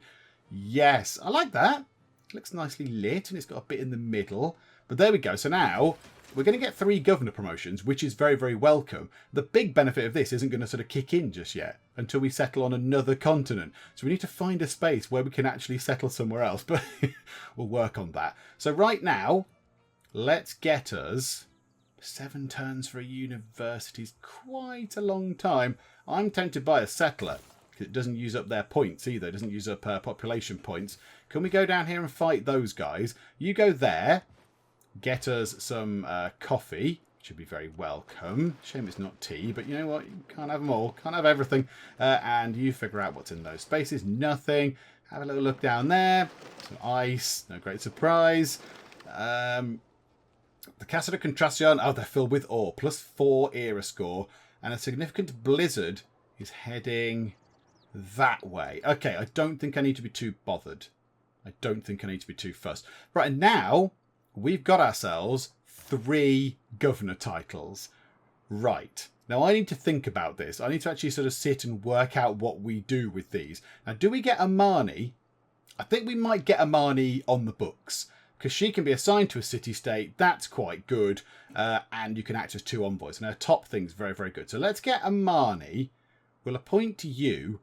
Yes, I like that. It looks nicely lit and it's got a bit in the middle. But there we go. So now we're going to get 3 governor promotions, which is very, very welcome. The big benefit of this isn't going to sort of kick in just yet until we settle on another continent. So we need to find a space where we can actually settle somewhere else, but we'll work on that. So right now, let's get us 7 turns for a university is quite a long time. I'm tempted by a settler because it doesn't use up their points either. It doesn't use up population points. Can we go down here and fight those guys? You go there. Get us some coffee. Should be very welcome. Shame it's not tea, but you know what? You can't have them all. Can't have everything. And you figure out what's in those spaces. Nothing. Have a little look down there. Some ice. No great surprise. The Casa de Contracion. Oh, they're filled with ore. +4 era score. And a significant blizzard is heading that way. Okay, I don't think I need to be too bothered. I don't think I need to be too fussed. Right, and now we've got ourselves 3 governor titles. Right. Now, I need to think about this. I need to actually sort of sit and work out what we do with these. Now, do we get Amani? I think we might get Amani on the books, because she can be assigned to a city-state. That's quite good. And you can act as 2 envoys. And her top thing's very, very good. So let's get Amani. We'll appoint you,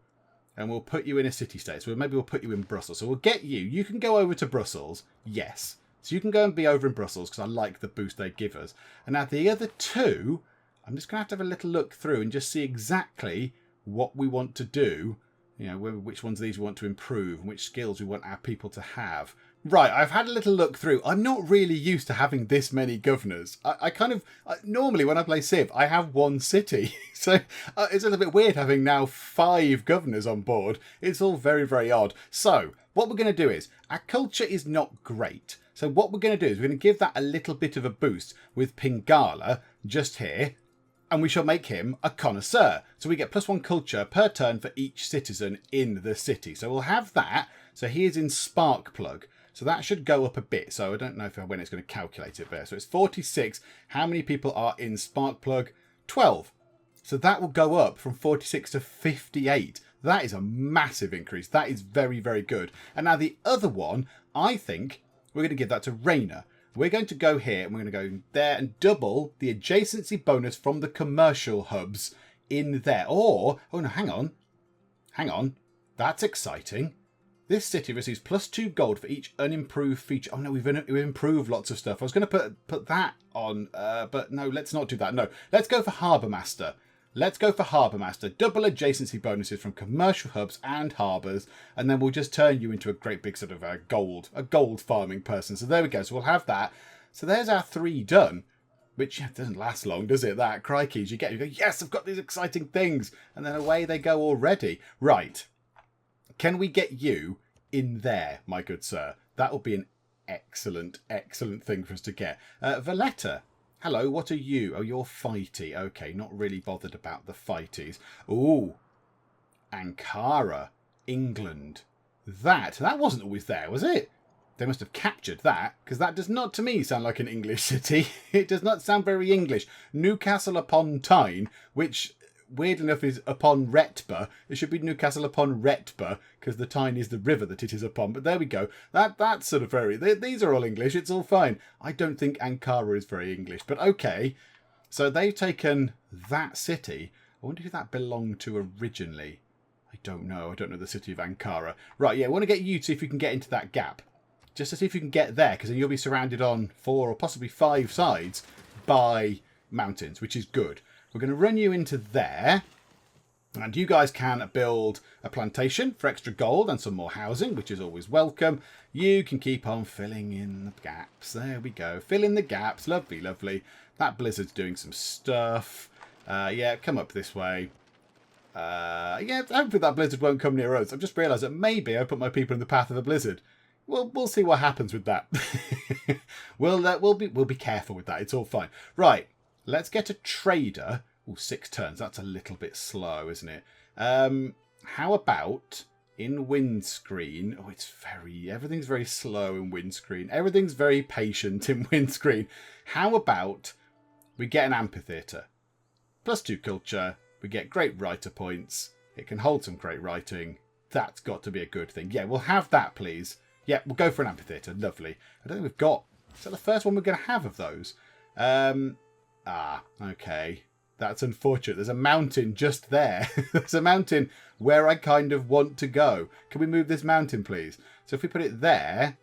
and we'll put you in a city-state. So maybe we'll put you in Brussels. So we'll get you. You can go over to Brussels. Yes. So you can go and be over in Brussels because I like the boost they give us. And now the other 2, I'm just going to have a little look through and just see exactly what we want to do. You know, which ones of these we want to improve and which skills we want our people to have. Right, I've had a little look through. I'm not really used to having this many governors. I normally when I play Civ, I have 1 city. So it's a little bit weird having now 5 governors on board. It's all very, very odd. So what we're going to do is, our culture is not great. So what we're going to do is we're going to give that a little bit of a boost with Pingala just here. And we shall make him a connoisseur. So we get +1 culture per turn for each citizen in the city. So we'll have that. So he is in Sparkplug. So that should go up a bit. So I don't know when it's going to calculate it there. So it's 46. How many people are in Sparkplug? 12. So that will go up from 46 to 58. That is a massive increase. That is very, very good. And now the other one, I think we're going to give that to Rainer. We're going to go here and we're going to go there and double the adjacency bonus from the commercial hubs in there. Or, oh no, hang on. That's exciting. This city receives +2 gold for each unimproved feature. Oh no, we've improved lots of stuff. I was going to put that on, but no, let's not do that. No, let's go for Harbour Master. Let's go for Harbour Master. Double adjacency bonuses from commercial hubs and harbours, and then we'll just turn you into a great big sort of a gold farming person. So there we go. So we'll have that. So there's our 3 done, which doesn't last long, does it? That crikey, you go, yes, I've got these exciting things, and then away they go already. Right. Can we get you in there, my good sir? That will be an excellent, excellent thing for us to get. Valletta. Hello, what are you? Oh, you're fighty. Okay, not really bothered about the fighties. Ooh, Ankara, England. That wasn't always there, was it? They must have captured that, because that does not, to me, sound like an English city. It does not sound very English. Newcastle upon Tyne, which, weird enough, is upon Retba. It should be Newcastle upon Retba, because the Tyne is the river that it is upon. But there we go. That's sort of very... These are all English. It's all fine. I don't think Ankara is very English. But okay. So they've taken that city. I wonder who that belonged to originally. I don't know. I don't know the city of Ankara. Right, yeah, I want to get you to see if you can get into that gap. Just to see if you can get there, because then you'll be surrounded on 4 or possibly 5 sides by mountains, which is good. We're going to run you into there, and you guys can build a plantation for extra gold and some more housing, which is always welcome. You can keep on filling in the gaps. There we go. Fill in the gaps. Lovely, lovely. That blizzard's doing some stuff. Yeah, come up this way. Yeah, hopefully that blizzard won't come near us. I've just realised that maybe I put my people in the path of the blizzard. We'll see what happens with that. we'll be careful with that. It's all fine. Right, let's get a trader. Oh, 6 turns. That's a little bit slow, isn't it? How about in windscreen? Oh, everything's very slow in windscreen. Everything's very patient in windscreen. How about we get an amphitheatre? +2 culture. We get great writer points. It can hold some great writing. That's got to be a good thing. Yeah, we'll have that, please. Yeah, we'll go for an amphitheatre. Lovely. I don't think we've got... Is that the first one we're going to have of those? Okay. That's unfortunate. There's a mountain just there. There's a mountain where I kind of want to go. Can we move this mountain, please? So if we put it there,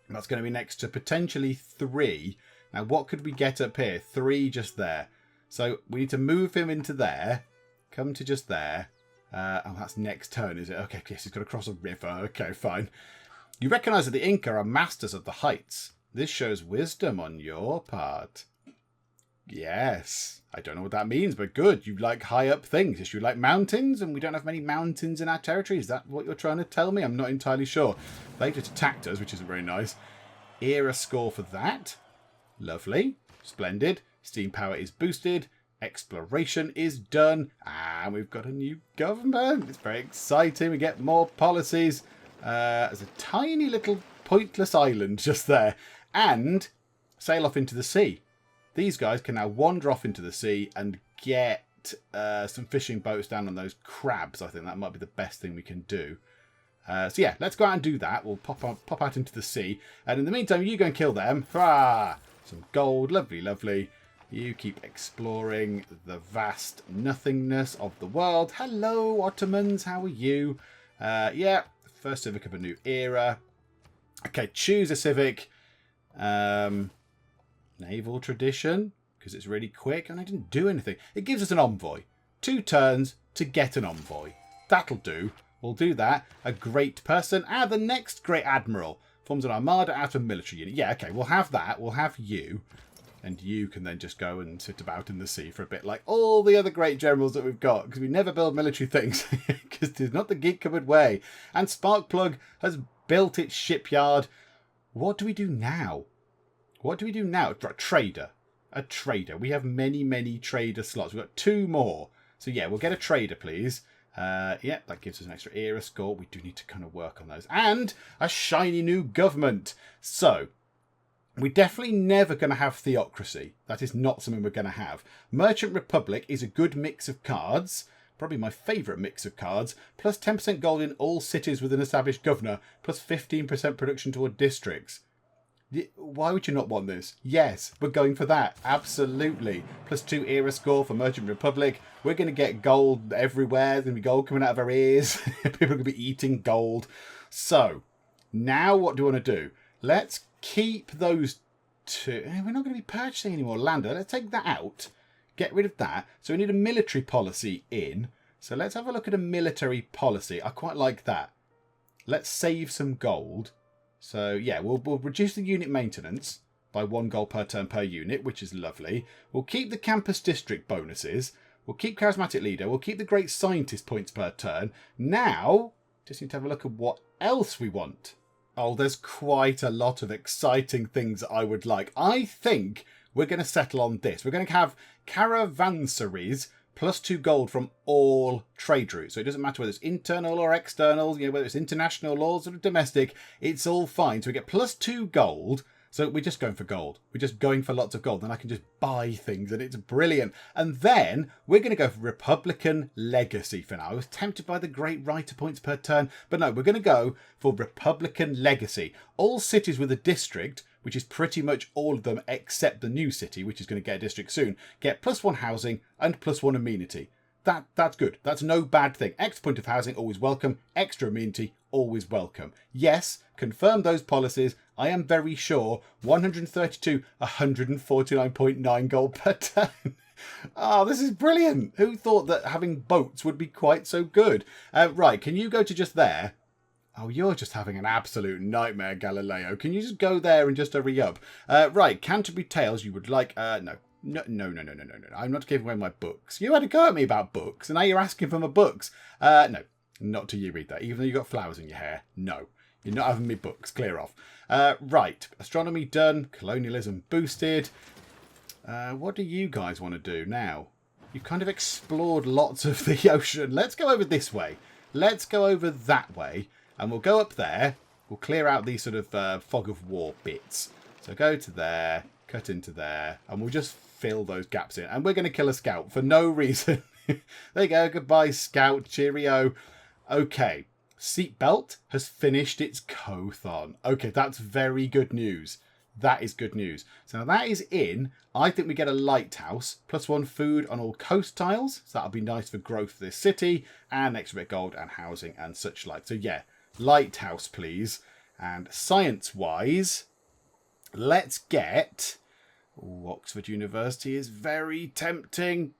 that's going to be next to potentially 3. Now, what could we get up here? 3 just there. So we need to move him into there. Come to just there. Oh, that's next turn, is it? Okay, yes, he's got to cross a river. Okay, fine. You recognise that the Inca are masters of the heights. This shows wisdom on your part. Yes. I don't know what that means, but good. You like high up things. Yes, you like mountains, and we don't have many mountains in our territory. Is that what you're trying to tell me? I'm not entirely sure. They've just attacked us, which isn't very nice. Era score for that. Lovely. Splendid. Steam power is boosted. Exploration is done. And we've got a new government. It's very exciting. We get more policies. There's a tiny little pointless island just there. And sail off into the sea. These guys can now wander off into the sea and get some fishing boats down on those crabs. I think that might be the best thing we can do. So yeah, let's go out and do that. We'll pop out into the sea. And in the meantime, you go and kill them. Hurrah! Some gold. Lovely, lovely. You keep exploring the vast nothingness of the world. Hello, Ottomans. How are you? Yeah, first civic of a new era. Okay, choose a civic. Naval tradition, because it's really quick. And I didn't do anything. It gives us an envoy. 2 turns to get an envoy. That'll do. We'll do that. A great person. The next great admiral forms an armada out of a military unit. Yeah, okay, we'll have that. We'll have you. And you can then just go and sit about in the sea for a bit, like all the other great generals that we've got, because we never build military things, because it's not the Geek Cupboard way. And Sparkplug has built its shipyard. What do we do now? What do we do now? Right, trader. A trader. We have many, many trader slots. We've got 2 more. So yeah, we'll get a trader, please. Yeah, that gives us an extra era score. We do need to kind of work on those. And a shiny new government. So... we're definitely never going to have theocracy. That is not something we're going to have. Merchant Republic is a good mix of cards. Probably my favourite mix of cards. Plus 10% gold in all cities with an established governor. Plus 15% production toward districts. Why would you not want this? Yes, we're going for that. Absolutely. Plus 2 era score for Merchant Republic. We're going to get gold everywhere. There's going to be gold coming out of our ears. People are going to be eating gold. So, now what do we want to do? Let's keep those 2. We're not going to be purchasing any more land. Let's take that out. Get rid of that. So we need a military policy in. So let's have a look at a military policy. I quite like that. Let's save some gold. So yeah, we'll reduce the unit maintenance by 1 gold per turn per unit, which is lovely. We'll keep the campus district bonuses. We'll keep charismatic leader. We'll keep the great scientist points per turn. Now, just need to have a look at what else we want. Oh, there's quite a lot of exciting things I would like. I think we're going to settle on this. We're going to have caravansaries +2 gold from all trade routes. So it doesn't matter whether it's internal or external, you know, whether it's international or sort of domestic, it's all fine. So we get +2 gold. So we're just going for gold. We're just going for lots of gold. Then I can just buy things and it's brilliant. And then we're going to go for Republican Legacy for now. I was tempted by the great writer points per turn, but no, we're going to go for Republican Legacy. All cities with a district, which is pretty much all of them except the new city, which is going to get a district soon, get +1 housing and +1 amenity. That's good. That's no bad thing. Extra point of housing, always welcome. Extra amenity, always welcome. Yes, confirm those policies. I am very sure 132, 149.9 gold per turn. Oh, this is brilliant. Who thought that having boats would be quite so good? Right, can you go to just there? Oh, you're just having an absolute nightmare, Galileo. Can you just go there and just hurry up? Right, Canterbury Tales you would like... No. No. I'm not giving away my books. You had a go at me about books, and now you're asking for my books. No, not till you read that. Even though you've got flowers in your hair. No, you're not having me books. Clear off. Right, astronomy done. Colonialism boosted. What do you guys want to do now? You've kind of explored lots of the ocean. Let's go over this way. Let's go over that way, and we'll go up there. We'll clear out these sort of fog of war bits. So go to there, cut into there, and we'll just fill those gaps in. And we're going to kill a scout for no reason. There you go. Goodbye, scout. Cheerio. Okay. Seatbelt has finished its Cothon. Okay, that's very good news. That is good news. So now that is in. I think we get a lighthouse. +1 food on all coast tiles. So that'll be nice for growth for this city. And extra bit gold and housing and such like. So yeah, lighthouse, please. And science-wise, let's get... Ooh, Oxford University is very tempting.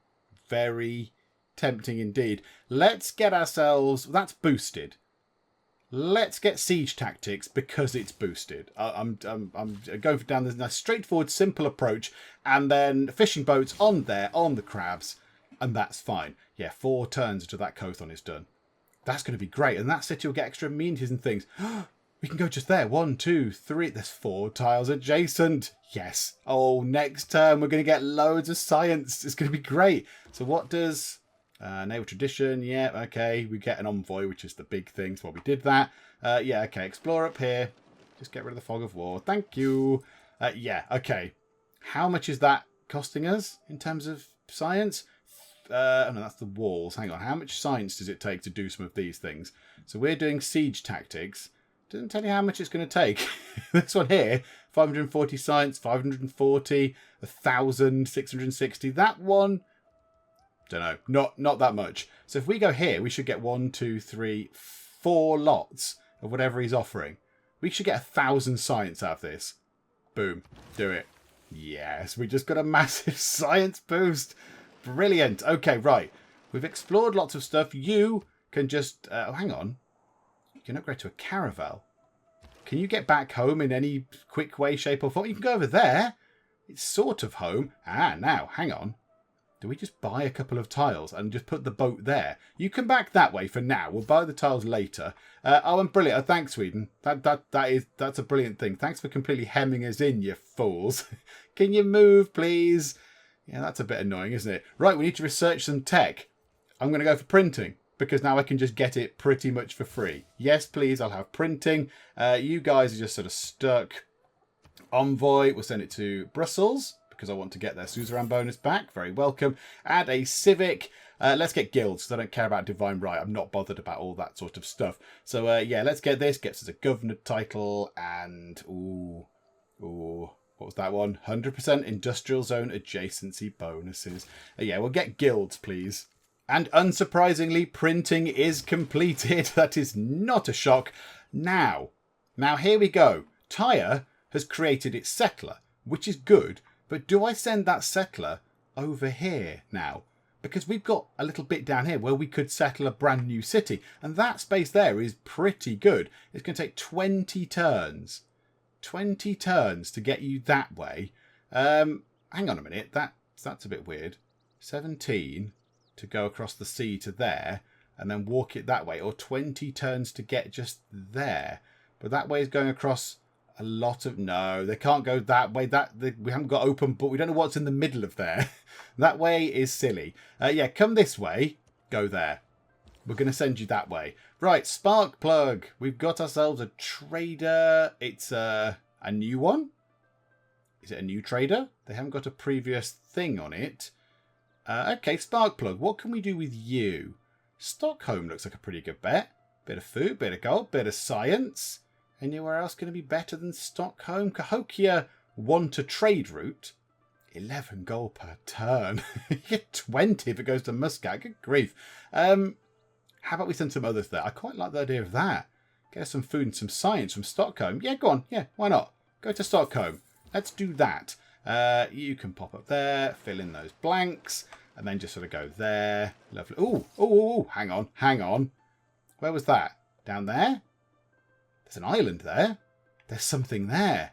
Very tempting indeed. Let's get ourselves... That's boosted. Let's get siege tactics because it's boosted. I'm going for down this nice straightforward, simple approach. And then fishing boats on there, on the crabs. And that's fine. Yeah, 4 turns until that Cothon is done. That's going to be great. And that city will get extra amenities and things. We can go just there. 1, 2, 3. There's 4 tiles adjacent. Yes. Oh, next turn we're going to get loads of science. It's going to be great. So what does... naval tradition. Yeah, okay. We get an envoy, which is the big thing. So we did that. Yeah, okay. Explore up here. Just get rid of the fog of war. Thank you. Yeah, okay. How much is that costing us in terms of science? Oh no, that's the walls. Hang on. How much science does it take to do some of these things? So we're doing siege tactics. Doesn't tell you how much it's going to take. This one here, 540 science, 540, 1,000, 660. That one, don't know, not that much. So if we go here, we should get 1, 2, 3, 4 lots of whatever he's offering. We should get 1,000 science out of this. Boom, do it. Yes, we just got a massive science boost. Brilliant. Okay, right. We've explored lots of stuff. You can just, oh, hang on. You can upgrade to a caravel. Can you get back home in any quick way, shape or form? You can go over there. It's sort of home. Ah, now, hang on. Do we just buy a couple of tiles and just put the boat there? You come back that way for now. We'll buy the tiles later. Oh, and brilliant. Oh, thanks, Sweden. That's a brilliant thing. Thanks for completely hemming us in, you fools. Can you move, please? Yeah, that's a bit annoying, isn't it? Right, we need to research some tech. I'm going to go for printing, because now I can just get it pretty much for free. Yes, please, I'll have printing. You guys are just sort of stuck. Envoy, we'll send it to Brussels, because I want to get their suzerain bonus back. Very welcome. Add a civic. Let's get guilds, because I don't care about divine right. I'm not bothered about all that sort of stuff. So, yeah, let's get this. Gets us a governor title and... Ooh. What was that one? 100% industrial zone adjacency bonuses. Yeah, we'll get guilds, please. And unsurprisingly, printing is completed. That is not a shock. Now here we go. Tyre has created its settler, which is good. But do I send that settler over here now? Because we've got a little bit down here where we could settle a brand new city. And that space there is pretty good. It's going to take 20 turns. 20 turns to get you that way. Hang on a minute. That's a bit weird. 17 to go across the sea to there and then walk it that way. Or 20 turns to get just there. But that way is going across A lot of... No, they can't go that way. We haven't got open, but we don't know what's in the middle of there. That way is silly. Yeah, come this way. Go there. We're going to send you that way. Right, spark plug. We've got ourselves a trader. It's a new one. Is it a new trader? They haven't got a previous thing on it. Okay, spark plug. What can we do with you? Stockholm looks like a pretty good bet. Bit of food, bit of gold, bit of science. Anywhere else going to be better than Stockholm? Cahokia want a trade route. 11 gold per turn. You get 20 if it goes to Muscat. Good grief. How about we send some others there? I quite like the idea of that. Get us some food and some science from Stockholm. Yeah, go on. Yeah, why not? Go to Stockholm. Let's do that. You can pop up there, fill in those blanks, and then just sort of go there. Lovely. Ooh, hang on. Where was that? Down there? There's an island there. There's something there.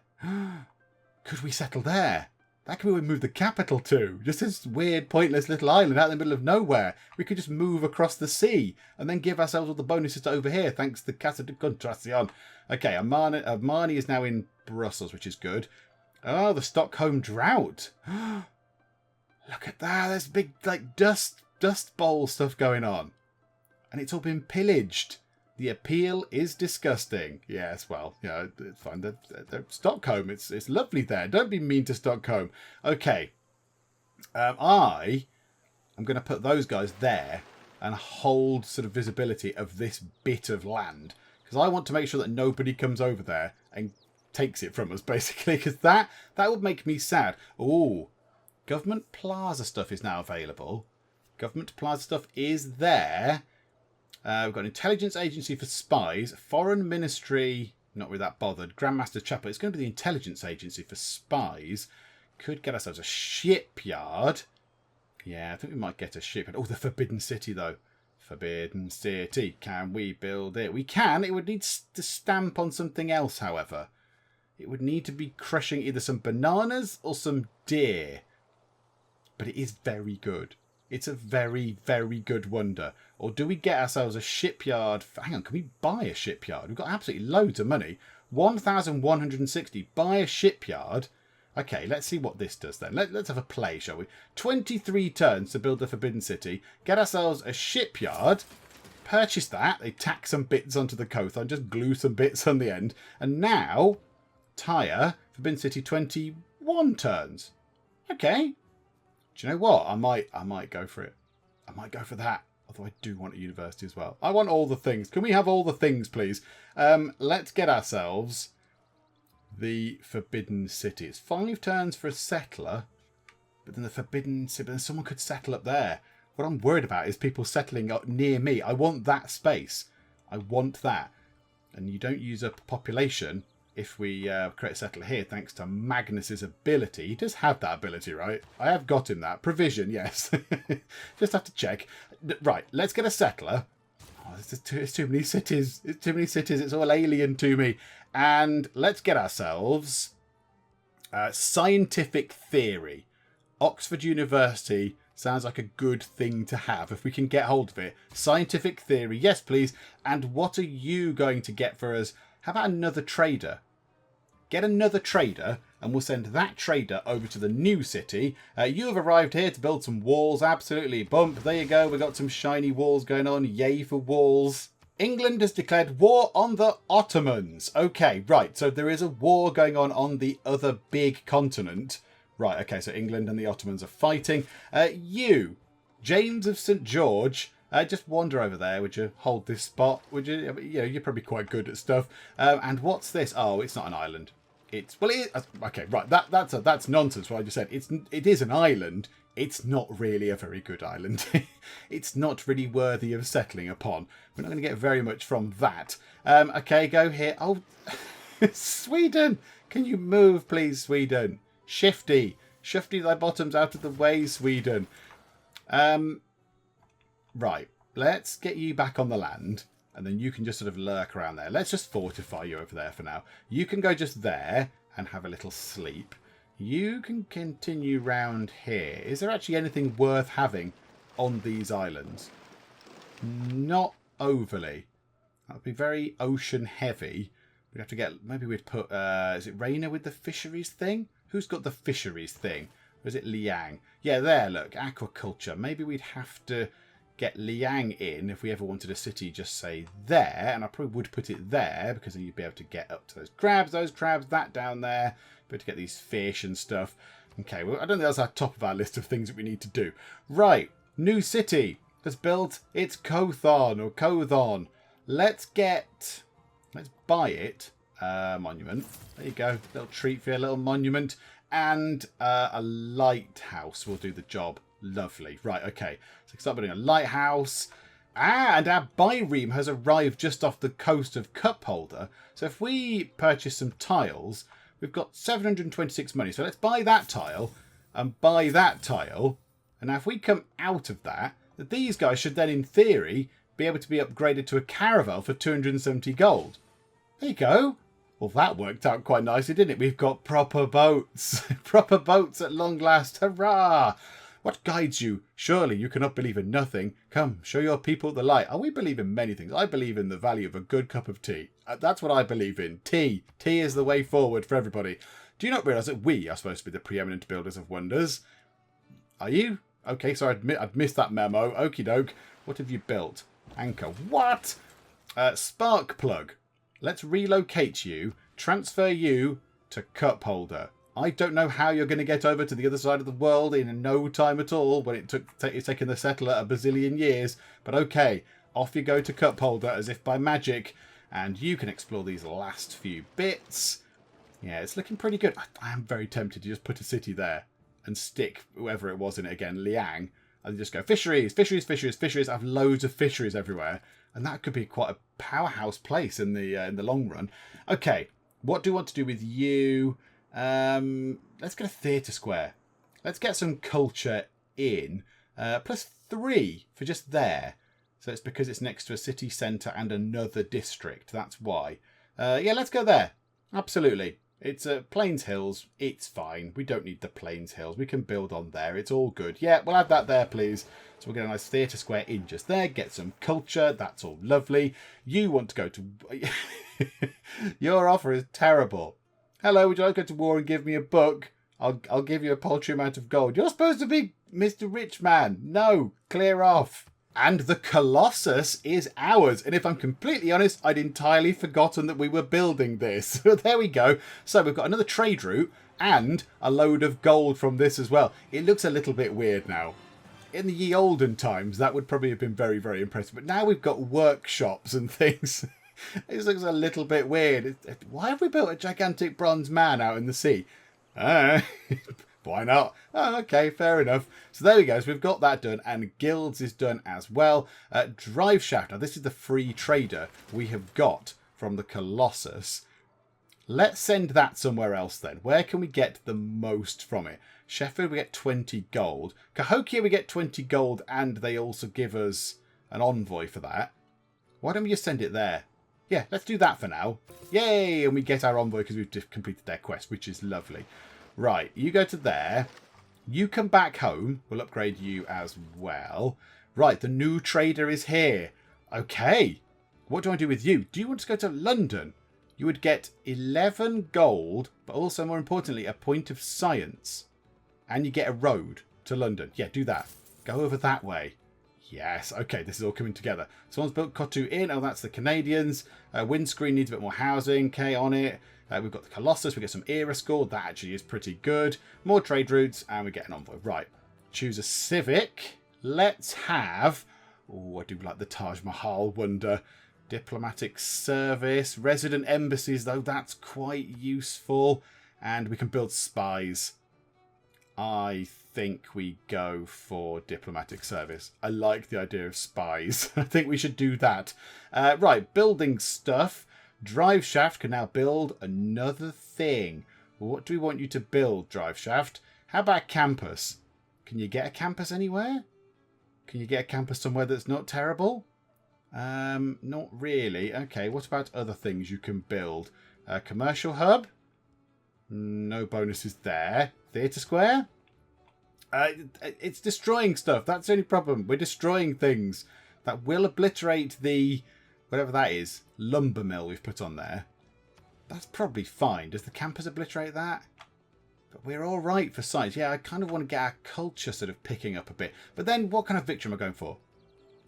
Could we settle there? That could be where we move the capital to. Just this weird, pointless little island out in the middle of nowhere. We could just move across the sea and then give ourselves all the bonuses to over here, thanks to Casa de Contrastion. Okay, Armani is now in Brussels, which is good. Oh, the Stockholm drought. Look at that. There's big, like, dust bowl stuff going on. And it's all been pillaged. The appeal is disgusting. Yes, well, yeah, it's fine. Stockholm, it's lovely there. Don't be mean to Stockholm. Okay. I am going to put those guys there and hold sort of visibility of this bit of land. Because I want to make sure that nobody comes over there and takes it from us, basically. Because that would make me sad. Ooh, Government Plaza stuff is now available. Government Plaza stuff is there. We've got an intelligence agency for spies, foreign ministry, not really that bothered, Grandmaster Chapel. It's going to be the intelligence agency for spies. Could get ourselves a shipyard. Yeah, I think we might get a shipyard. Oh, the Forbidden City, though. Forbidden City. Can we build it? We can. It would need to stamp on something else, however. It would need to be crushing either some bananas or some deer. But it is very good. It's a very, very good wonder. Or do we get ourselves a shipyard? Hang on, can we buy a shipyard? We've got absolutely loads of money. 1,160. Buy a shipyard. Okay, let's see what this does then. Let's have a play, shall we? 23 turns to build the Forbidden City. Get ourselves a shipyard. Purchase that. They tack some bits onto the coast and just glue some bits on the end. And now, Tyre, Forbidden City, 21 turns. Okay. Do you know what? I might go for it. I might go for that. Although I do want a university as well. I want all the things. Can we have all the things, please? Let's get ourselves the Forbidden City. It's 5 turns for a settler. But then the Forbidden City... But then someone could settle up there. What I'm worried about is people settling up near me. I want that space. I want that. And you don't use up population if we create a settler here, thanks to Magnus's ability. He does have that ability, right? I have got him that. Provision, yes. Just have to check. Right, let's get a settler. Oh, it's too many cities. It's too many cities. It's all alien to me. And let's get ourselves scientific theory. Oxford University sounds like a good thing to have if we can get hold of it. Scientific theory, yes, please. And what are you going to get for us? How about another trader? Get another trader, and we'll send that trader over to the new city. You have arrived here to build some walls. Absolutely. Bump. There you go. We've got some shiny walls going on. Yay for walls. England has declared war on the Ottomans. Okay, right. So there is a war going on the other big continent. Right, okay. So England and the Ottomans are fighting. You, James of St. George... just wander over there. Would you hold this spot? Would you? You know, you're probably quite good at stuff. And what's this? Oh, it's not an island. It's well, it is. Okay, right. That's nonsense. What I just said. It is an island. It's not really a very good island. It's not really worthy of settling upon. We're not going to get very much from that. Okay, go here. Oh, Sweden. Can you move, please, Sweden? Shifty thy bottoms out of the way, Sweden. Right, let's get you back on the land, and then you can just sort of lurk around there. Let's just fortify you over there for now. You can go just there and have a little sleep. You can continue round here. Is there actually anything worth having on these islands? Not overly. That would be very ocean heavy. We'd have to get... Maybe we'd put... is it Raina with the fisheries thing? Who's got the fisheries thing? Or is it Liang? Yeah, there, look. Aquaculture. Maybe we'd have to get Liang in if we ever wanted a city, just say there. And I probably would put it there because then you'd be able to get up to those crabs, that down there. Be able to get these fish and stuff. Okay, well, I don't think that's our top of our list of things that we need to do. Right, new city. Let's build. It's Kothon or Kothon. Let's buy it. Monument. There you go. Little treat for you, a little monument. And a lighthouse will do the job. Lovely. Right, okay. So start building a lighthouse. And our byreme has arrived just off the coast of Cupholder. So if we purchase some tiles, we've got 726 money. So let's buy that tile and buy that tile. And now if we come out of that, these guys should then, in theory, be able to be upgraded to a caravel for 270 gold. There you go. Well, that worked out quite nicely, didn't it? We've got proper boats. Proper boats at long last. Hurrah! What guides you? Surely you cannot believe in nothing. Come, show your people the light. Oh, we believe in many things. I believe in the value of a good cup of tea. That's what I believe in. Tea. Tea is the way forward for everybody. Do you not realise that we are supposed to be the preeminent builders of wonders? Are you? Okay, so I'd missed that memo. Okie doke. What have you built? Anchor. What? Spark plug. Let's relocate you. Transfer you to Cupholder. I don't know how you're going to get over to the other side of the world in no time at all when it's taken the settler a bazillion years. But okay, off you go to Cupholder as if by magic. And you can explore these last few bits. Yeah, it's looking pretty good. I am very tempted to just put a city there and stick whoever it was in it again, Liang, and just go fisheries, fisheries, fisheries, fisheries. I have loads of fisheries everywhere, and that could be quite a powerhouse place in the long run. Okay, what do we want to do with you? Let's get a theatre square. Let's get some culture in. +3 for just there. So it's because it's next to a city centre and another district. That's why. Yeah, let's go there. Absolutely. It's Plains Hills. It's fine. We don't need the Plains Hills. We can build on there. It's all good. Yeah, we'll have that there, please. So we'll get a nice theatre square in just there. Get some culture. That's all lovely. You want to go to... Your offer is terrible. Hello, would you like to go to war and give me a book? I'll give you a paltry amount of gold. You're supposed to be Mr. Rich Man. No, clear off. And the Colossus is ours. And if I'm completely honest, I'd entirely forgotten that we were building this. There we go. So we've got another trade route and a load of gold from this as well. It looks a little bit weird now. In the ye olden times, that would probably have been very, very impressive. But now we've got workshops and things. It looks a little bit weird. Why have we built a gigantic bronze man out in the sea? Why not? Oh, okay, fair enough. So there we go. So we've got that done, and guilds is done as well. Drive shaft. Now this is the free trader we have got from the Colossus. Let's send that somewhere else then. Where can we get the most from it? Sheffield, we get 20 gold. Cahokia, we get 20 gold, and they also give us an envoy for that. Why don't we just send it there? Yeah, let's do that for now. Yay! And we get our envoy because we've just completed their quest, which is lovely. Right, you go to there. You come back home. We'll upgrade you as well. Right, the new trader is here. Okay. What do I do with you? Do you want to go to London? You would get 11 gold, but also, more importantly, a point of science. And you get a road to London. Yeah, do that. Go over that way. Yes, okay, this is all coming together. Someone's built Kotu Inn. Oh, that's the Canadians. Windscreen needs a bit more housing. Okay, on it. We've got the Colossus. We get some era score. That actually is pretty good. More trade routes, and we get an envoy. Right, choose a civic. Let's have... Oh, I do like the Taj Mahal wonder. Diplomatic service. Resident embassies, though, that's quite useful. And we can build spies. I think we go for diplomatic service. I like the idea of spies. I think we should do that. Right, building stuff. Drive shaft can now build another thing. What do we want you to build, drive shaft? How about campus? Can you get a campus anywhere? Can you get a campus somewhere that's not terrible? Not really. Okay, what about other things you can build? Commercial hub? No bonuses there. Theatre square? It's destroying stuff. That's the only problem. We're destroying things. That will obliterate the... whatever that is. Lumber mill we've put on there. That's probably fine. Does the campers obliterate that? But we're all right for science. Yeah, I kind of want to get our culture sort of picking up a bit. But then what kind of victory am I going for?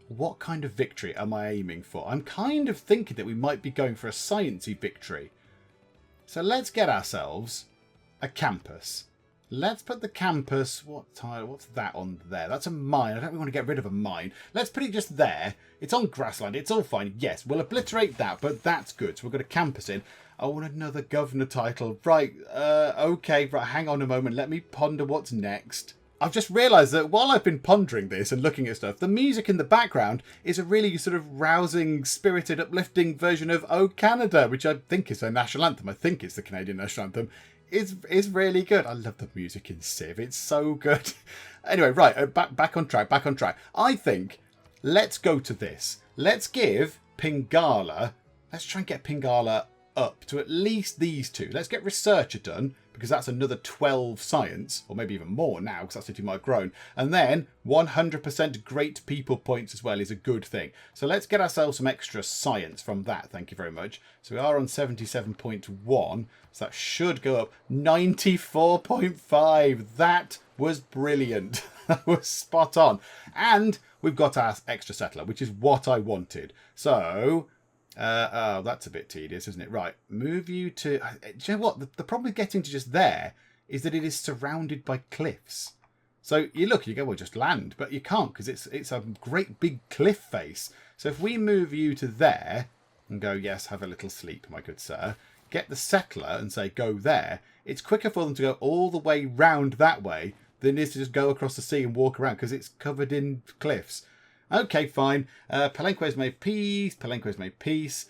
What kind of victory am I aiming for? I'm kind of thinking that we might be going for a sciencey victory. So let's get ourselves a campus. Let's put the campus... What's that on there? That's a mine. I don't really want to get rid of a mine. Let's put it just there. It's on grassland. It's all fine. Yes, we'll obliterate that, but that's good. So we've got a campus in. I want another governor title. Right, okay, right, hang on a moment. Let me ponder what's next. I've just realised that while I've been pondering this and looking at stuff, the music in the background is a really sort of rousing, spirited, uplifting version of Oh Canada, which I think is their national anthem. I think it's the Canadian national anthem. It's really good. I love the music in Civ. It's so good. Anyway, right, back on track, back on track. I think let's go to this. Let's give Pingala... Let's try and get Pingala up to at least these two. Let's get Researcher done, because that's another 12 science, or maybe even more now, because that city might have grown. And then 100% great people points as well is a good thing. So let's get ourselves some extra science from that. Thank you very much. So we are on 77.1. So that should go up 94.5. That was brilliant. That was spot on. And we've got our extra settler, which is what I wanted. So... oh, that's a bit tedious, isn't it? Right, move you to... Do you know what? The problem with getting to just there is that it is surrounded by cliffs. So you look, you go, well, just land. But you can't, because it's a great big cliff face. So if we move you to there and go, yes, have a little sleep, my good sir. Get the settler and say, go there. It's quicker for them to go all the way round that way than it is to just go across the sea and walk around, because it's covered in cliffs. Okay, fine. Palenque's made peace. Palenque's made peace.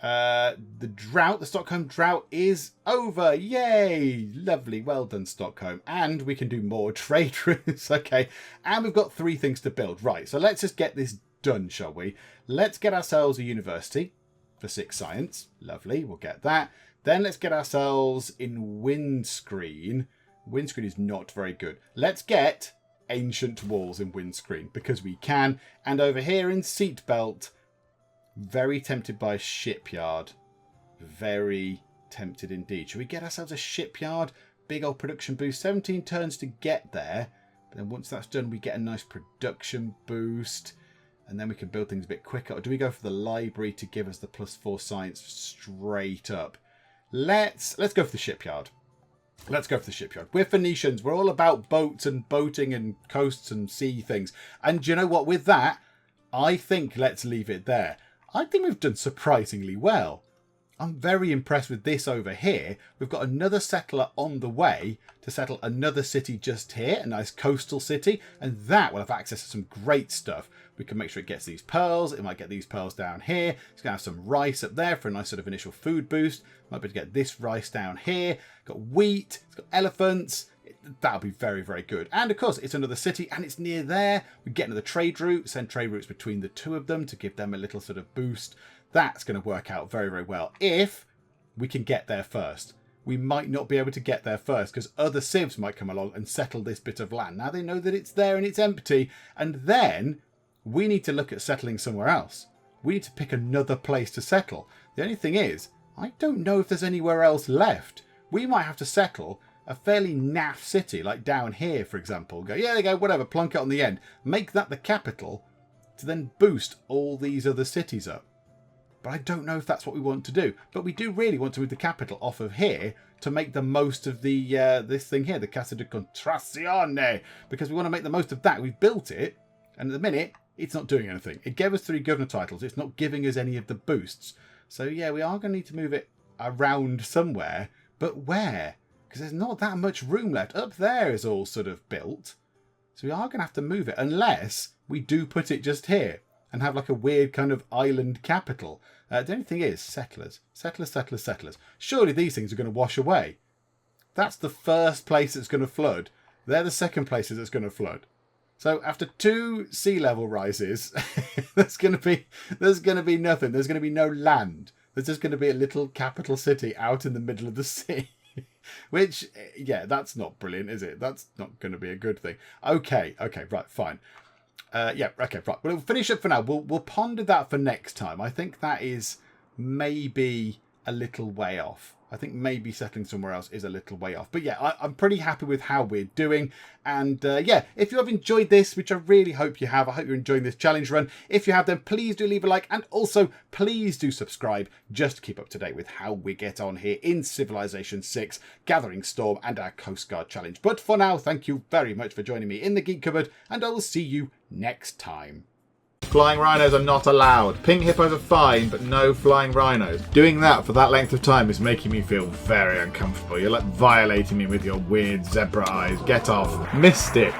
The drought, the Stockholm drought is over. Yay! Lovely. Well done, Stockholm. And we can do more trade routes. Okay. And we've got 3 things to build. Right. So let's just get this done, shall we? Let's get ourselves a university for 6 science. Lovely. We'll get that. Then let's get ourselves in windscreen. Windscreen is not very good. Let's get... ancient walls in windscreen, because we can. And over here in seatbelt, very tempted by a shipyard. Very tempted indeed. Should we get ourselves a shipyard? Big old production boost. 17 turns to get there. But then once that's done, we get a nice production boost. And then we can build things a bit quicker. Or do we go for the library to give us the +4 science straight up? Let's go for the shipyard. Let's go for the shipyard. We're Phoenicians. We're all about boats and boating and coasts and sea things. And do you know what? With that, I think let's leave it there. I think we've done surprisingly well. I'm very impressed with this over here. We've got another settler on the way to settle another city just here, a nice coastal city, and that will have access to some great stuff. We can make sure it gets these pearls. It might get these pearls down here. It's going to have some rice up there for a nice sort of initial food boost. Might be able to get this rice down here. Got wheat. It's got elephants. That'll be very, very good. And of course, it's another city and it's near there. We get another trade route, send trade routes between the 2 of them to give them a little sort of boost. That's going to work out very, very well if we can get there first. We might not be able to get there first because other civs might come along and settle this bit of land. Now they know that it's there and it's empty. And then we need to look at settling somewhere else. We need to pick another place to settle. The only thing is, I don't know if there's anywhere else left. We might have to settle a fairly naff city, like down here, for example. Go, yeah, they go, whatever, plonk it on the end. Make that the capital to then boost all these other cities up. But I don't know if that's what we want to do. But we do really want to move the capital off of here to make the most of the this thing here, the Casa de Contrazione, because we want to make the most of that. We've built it, and at the minute, it's not doing anything. It gave us 3 governor titles. It's not giving us any of the boosts. So yeah, we are going to need to move it around somewhere. But where? Because there's not that much room left. Up there is all sort of built. So we are going to have to move it, unless we do put it just here and have like a weird kind of island capital. The only thing is, settlers. Settlers, settlers, settlers. Surely these things are going to wash away. That's the first place that's going to flood. They're the second places that's going to flood. So after 2 sea level rises, there's going to be nothing. There's going to be no land. There's just going to be a little capital city out in the middle of the sea. Which, yeah, that's not brilliant, is it? That's not going to be a good thing. Okay, right, fine. Yeah, okay, right. We'll finish up for now. We'll ponder that for next time. I think that is maybe a little way off. I think maybe settling somewhere else is a little way off. But yeah, I'm pretty happy with how we're doing. And yeah, if you have enjoyed this, which I really hope you have, I hope you're enjoying this challenge run. If you have, then please do leave a like. And also, please do subscribe just to keep up to date with how we get on here in Civilization 6, Gathering Storm, and our Coastguard challenge. But for now, thank you very much for joining me in the Geek Cupboard, and I will see you next time. Flying rhinos are not allowed. Pink hippos are fine, but no flying rhinos. Doing that for that length of time is making me feel very uncomfortable. You're like violating me with your weird zebra eyes. Get off. Mystic.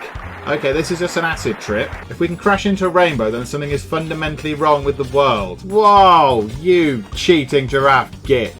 Okay, this is just an acid trip. If we can crash into a rainbow, then something is fundamentally wrong with the world. Whoa, you cheating giraffe git.